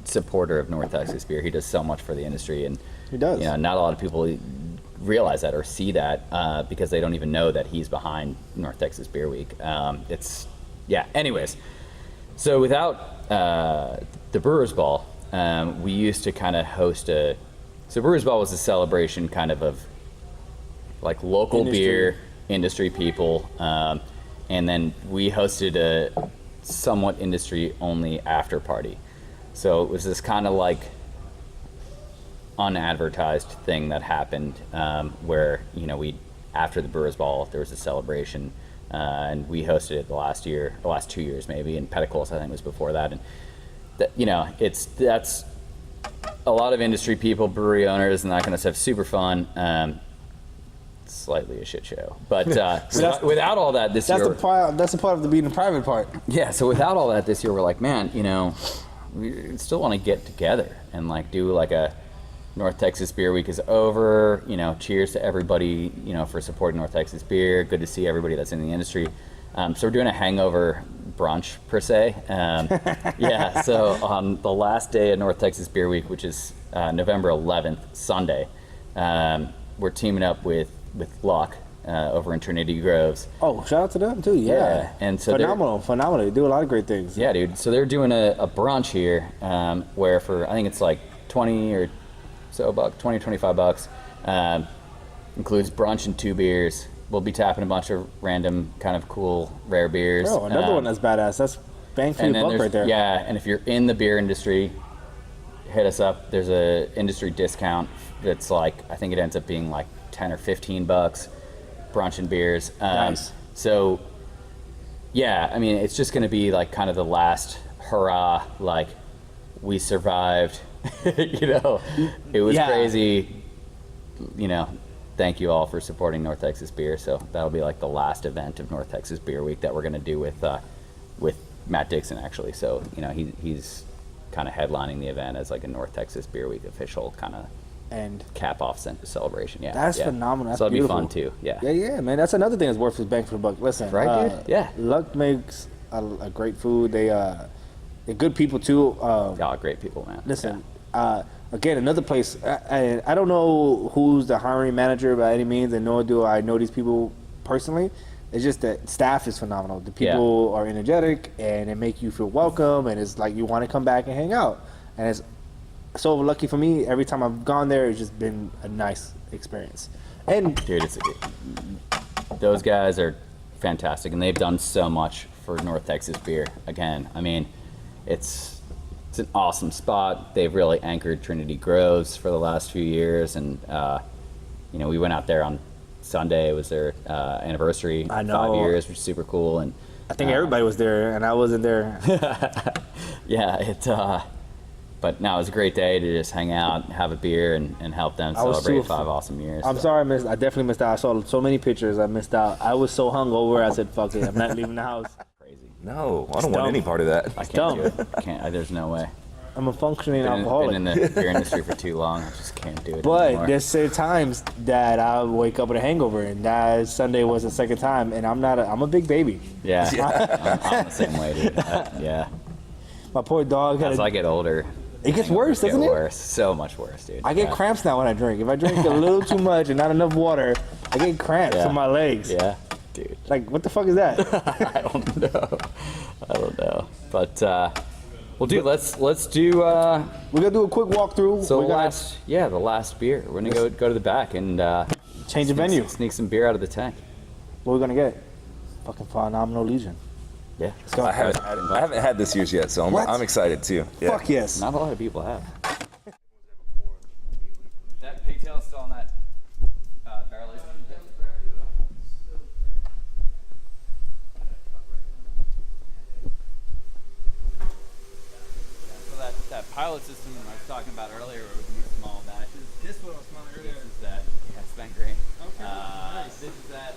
S1: supporter of North Texas beer. He does so much for the industry, and
S2: He does.
S1: Not a lot of people realize that or see that because they don't even know that he's behind North Texas Beer Week. Anyways, so without the Brewers Ball, we used to kind of host so Brewers Ball was a celebration kind of like local
S2: Industry.
S1: beer industry people, and then we hosted a somewhat industry only after party. So it was this kind of like unadvertised thing that happened where we after the Brewers Ball there was a celebration, and we hosted it the last 2 years maybe, and Petticoats I think was before that, and that's a lot of industry people, brewery owners, and that kind of stuff. Super fun. Slightly a shit show, but without all that this year,
S2: That's the part of the being the private part.
S1: yeah. So without all that this year, we're like, man, we still want to get together and like do like a North Texas Beer Week is over. Cheers to everybody, for supporting North Texas beer. Good to see everybody that's in the industry. So we're doing a hangover brunch per se. Yeah. So on the last day of North Texas Beer Week, which is November 11th, Sunday, we're teaming up with Luck over in Trinity Groves.
S2: Oh, shout out to them too. Yeah.
S1: And so
S2: phenomenal. They do a lot of great things.
S1: yeah, dude. So they're doing a brunch here, where for I think it's like 20 or so bucks, 20, 25 bucks. Includes brunch and 2 beers. We'll be tapping a bunch of random kind of cool rare beers.
S2: Bro, another one that's badass. That's bang for
S1: and
S2: your
S1: then
S2: buck right there.
S1: Yeah, and if you're in the beer industry, hit us up. There's a industry discount that's like, I think it ends up being like 10 or 15 bucks, brunch and beers.
S2: Nice.
S1: So, yeah, it's just going to be like kind of the last hurrah, like we survived, it was crazy, thank you all for supporting North Texas Beer. So that'll be like the last event of North Texas Beer Week that we're going to do with Matt Dixon actually. So, he's kind of headlining the event as like a North Texas Beer Week official kind of
S2: And
S1: cap off celebration. Yeah,
S2: that's
S1: yeah.
S2: phenomenal. That's
S1: so that'll
S2: beautiful.
S1: be fun too. Yeah.
S2: Yeah, man. That's another thing that's worth his bang for the buck. Listen,
S1: Right, dude? Yeah.
S2: Luck makes a great food. They're good people too.
S1: Great people, man.
S2: Listen, again, another place. I don't know who's the hiring manager by any means, and nor do I know these people personally. It's just that staff is phenomenal. The people are energetic, and they make you feel welcome, and it's like you want to come back and hang out. And it's so lucky for me. Every time I've gone there, it's just been a nice experience. And
S1: Dude, those guys are fantastic, and they've done so much for North Texas beer. Again, it's an awesome spot. They've really anchored Trinity Groves for the last few years, and we went out there on Sunday. It was their anniversary,
S2: I know.
S1: 5 years, which is super cool. And
S2: I think everybody was there, and I wasn't there.
S1: yeah, but no, it was a great day to just hang out, have a beer, and help them celebrate 5 awesome years.
S2: I'm sorry, I definitely missed out. I saw so many pictures. I missed out. I was so hungover. I said, "Fuck it, I'm not leaving the house."
S1: Crazy.
S3: No, I don't want any part of that.
S1: I can't
S2: dumb.
S1: do it. I can't. There's no way.
S2: I'm a functioning
S1: Been
S2: alcoholic.
S1: in the beer industry for too long. I just can't do it
S2: But
S1: anymore.
S2: there's certain times that I wake up with a hangover, and that Sunday was the second time, and I'm a big baby.
S1: Yeah, I'm the same way, dude. Yeah.
S2: My poor dog had
S1: As I get older,
S2: it gets worse,
S1: get
S2: doesn't it?
S1: worse. So much worse, dude.
S2: I get
S1: Yeah.
S2: cramps now when I drink. If I drink a little too much and not enough water, I get cramps
S1: Yeah.
S2: in my legs.
S1: Yeah, dude.
S2: Like, what the fuck is that?
S1: I don't know. But well, dude, let's do.
S2: We're gonna do a quick walkthrough.
S1: So
S2: We're gonna
S1: the last beer. We're gonna go to the back and
S2: change the venue.
S1: sneak some beer out of the tank.
S2: What are we gonna get? Fucking Phenomenal Legion.
S1: Yeah.
S2: Let's go.
S3: I haven't had this year's yet, so
S2: What?
S3: I'm excited too. Yeah.
S2: Fuck yes.
S1: Not a lot of people have. That pigtail is still on that barrel aged. So that pilot system I was talking about earlier, where we can use small batches.
S4: This one was smelling earlier.
S1: This is that. Yeah, spent grain.
S4: Okay, nice.
S1: This is that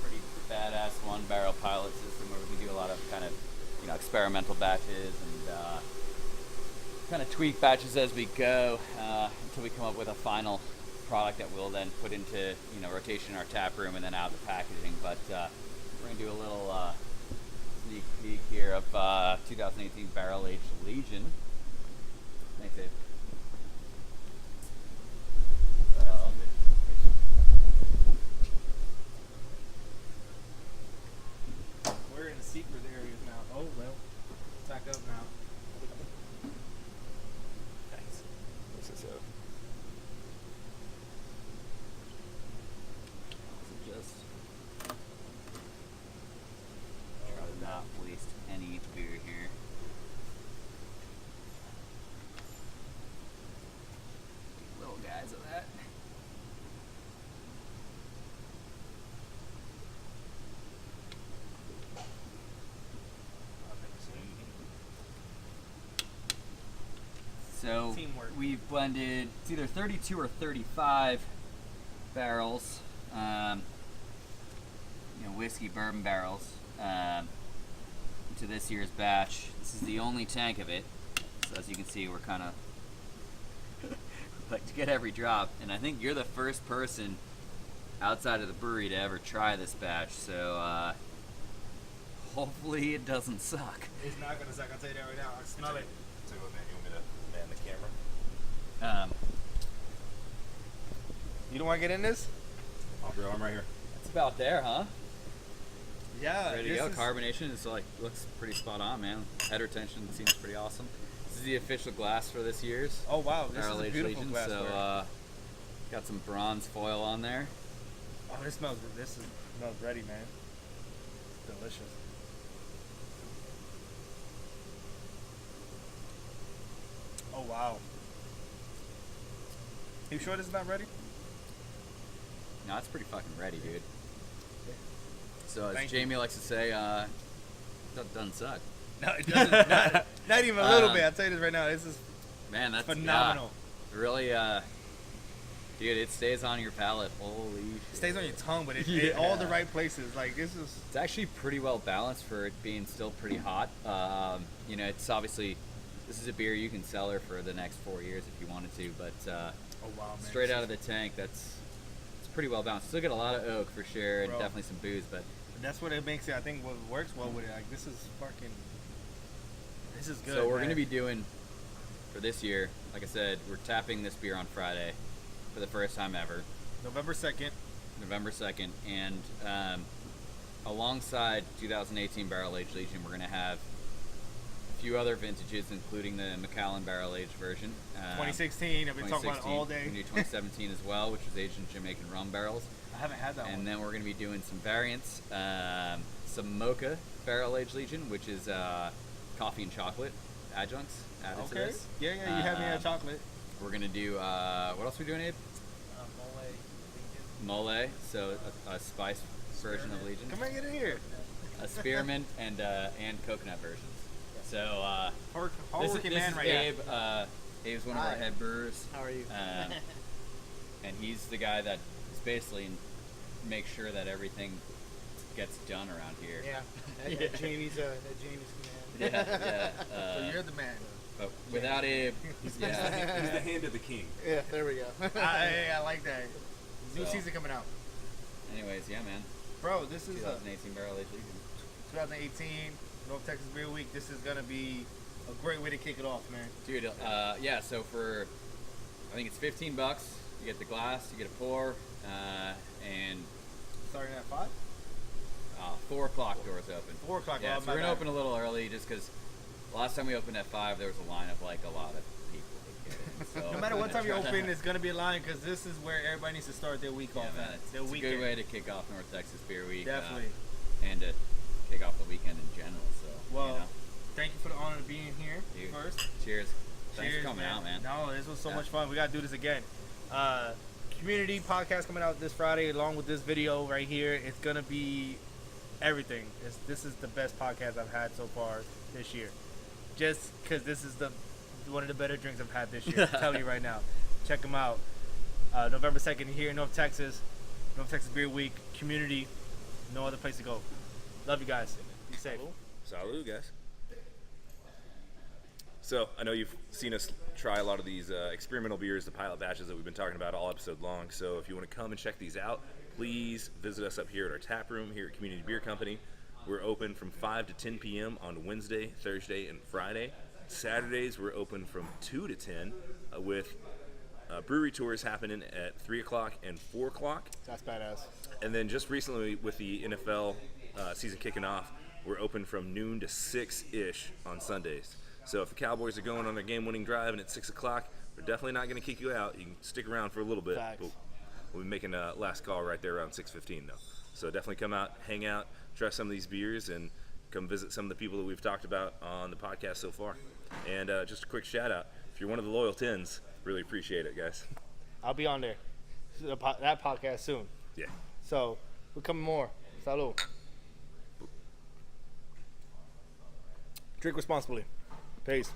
S1: pretty badass one barrel pilot system where we can do a lot of kind of experimental batches and kind of tweak batches as we go until we come up with a final product that we'll then put into rotation in our tap room and then out the packaging. But we're gonna do a little sneak peek here of 2018 Barrel Aged Legion. Thanks, Dave.
S4: We're in the secret areas now. Oh, well. Back up now.
S1: Thanks. Just try to not waste any beer here. Little guys of that. So
S4: Teamwork.
S1: we've blended, it's either 32 or 35 barrels, whiskey bourbon barrels, into this year's batch. This is the only tank of it. So as you can see, we're kind of like to get every drop. And I think you're the first person outside of the brewery to ever try this batch. So hopefully it doesn't suck.
S4: It's not going to suck. I'll tell you that right now. I smell it.
S3: So, man, you want me to man the camera?
S4: You don't want to get in this?
S3: Oh, bro, I'm right here.
S1: It's about there, huh?
S4: Yeah.
S1: Ready to go. Carbonation is looks pretty spot on, man. Head retention seems pretty awesome. This is the official glass for this year's
S4: Oh, wow. This
S1: Barrel
S4: is a
S1: Aged
S4: beautiful
S1: Legion.
S4: glass.
S1: So got some bronze foil on there.
S4: Oh, smells ready, man. It's delicious. Oh, wow. You sure this is not ready?
S1: No, it's pretty fucking ready, dude. So as
S4: Thank you.
S1: Jamie likes to say, that doesn't suck.
S4: No, it doesn't. Not even a little bit. I'll tell you this right now. This is
S1: Man, that's
S4: phenomenal.
S1: Yeah, really, dude, it stays on your palate. Holy shit.
S4: It stays on your tongue, but it all the right places. Like, this is...
S1: It's actually pretty well balanced for it being still pretty hot. It's obviously, this is a beer you can cellar for the next 4 years if you wanted to, but
S4: Oh, wow, man.
S1: straight out of the tank, it's pretty well balanced. Still get a lot of oak for sure, and
S4: Bro.
S1: definitely some booze, but
S4: That's what it makes it. I think what works well with it. Like, this is fucking... This is good,
S1: so we're
S4: man.
S1: going to be doing, for this year, like I said, we're tapping this beer on Friday for the first time ever.
S4: November 2nd.
S1: November 2nd, and alongside 2018 Barrel Aged Legion, we're going to have a few other vintages, including the Macallan Barrel Aged version.
S4: 2016. I've been talking about it all day.
S1: We're going to do 2017 as well, which is aged in Jamaican rum barrels.
S4: I haven't had that
S1: And
S4: one.
S1: then we're going to be doing some variants, some Mocha Barrel Aged Legion, which is coffee and chocolate adjuncts added to
S4: Okay.
S1: this.
S4: Yeah, you had me at chocolate.
S1: We're going to do, what else are we doing, Abe? Mole, so a spice version of Legion.
S4: Come on, get in here.
S1: A spearmint and coconut versions. So this
S4: Hardworking
S1: is
S4: man right
S1: Abe.
S4: here.
S1: Abe's one of our
S4: Hi.
S1: head brewers.
S4: How are you?
S1: And he's the guy that is basically make sure that everything gets done around here.
S4: Yeah. That Jamie's command.
S1: Yeah.
S4: So you're the man.
S1: But without Abe,
S3: He's the hand of the king.
S4: Yeah, there we go. I like that. New
S1: So-
S4: season coming out.
S1: anyways, yeah, man.
S4: Bro, this is
S1: 2018 Barrel Age Legion.
S4: 2018 North Texas Beer Week. This is going to be a great way to kick it off, man.
S1: Dude, yeah, so for, I think it's $15, you get the glass, you get a pour, and
S4: Starting at 5?
S1: 4 o'clock doors open.
S4: 4 o'clock.
S1: Yeah,
S4: Oh,
S1: so
S4: my
S1: we're going to
S4: bad.
S1: open a little early just because last time we opened at 5, there was a line of like a lot of people to get in. So
S4: No matter what time you open, it's going to be a line because this is where everybody needs to start their week
S1: yeah,
S4: off
S1: man,
S4: at.
S1: it's
S4: Their
S1: a
S4: weekend.
S1: good way to kick off North Texas Beer Week.
S4: Definitely.
S1: And to kick off the weekend in general. So,
S4: Well,
S1: you know,
S4: thank you for the honor of being here
S1: dude,
S4: first.
S1: Cheers. Thanks
S4: Cheers,
S1: for coming out, man.
S4: No, this was so
S1: Yeah.
S4: much fun. We got to do this again. Community podcast coming out this Friday along with this video right here. It's going to be everything. This is the best podcast I've had so far this year. Just because this is one of the better drinks I've had this year. I'm telling you right now. Check them out. November 2nd here in North Texas Beer Week. Community. No other place to go. Love you guys. Be safe.
S3: Salud, guys. So I know you've seen us try a lot of these experimental beers, the pilot batches that we've been talking about all episode long. So if you want to come and check these out, please visit us up here at our tap room here at Community Beer Company. We're open from 5 to 10 p.m. on Wednesday, Thursday, and Friday. Saturdays we're open from 2 to 10 with brewery tours happening at 3 o'clock and 4 o'clock.
S4: That's badass.
S3: And then just recently with the NFL season kicking off, we're open from noon to 6-ish on Sundays. So if the Cowboys are going on their game-winning drive and it's 6 o'clock, we're definitely not going to kick you out. You can stick around for a little bit.
S4: Facts.
S3: But we'll be making a last call right there around 6:15 though. So definitely come out, hang out, try some of these beers, and come visit some of the people that we've talked about on the podcast so far. And just a quick shout out, if you're one of the loyal 10s, really appreciate it, guys.
S4: I'll be on there. That podcast soon.
S3: Yeah.
S4: So, we're coming more. Salud. Drink responsibly. Peace.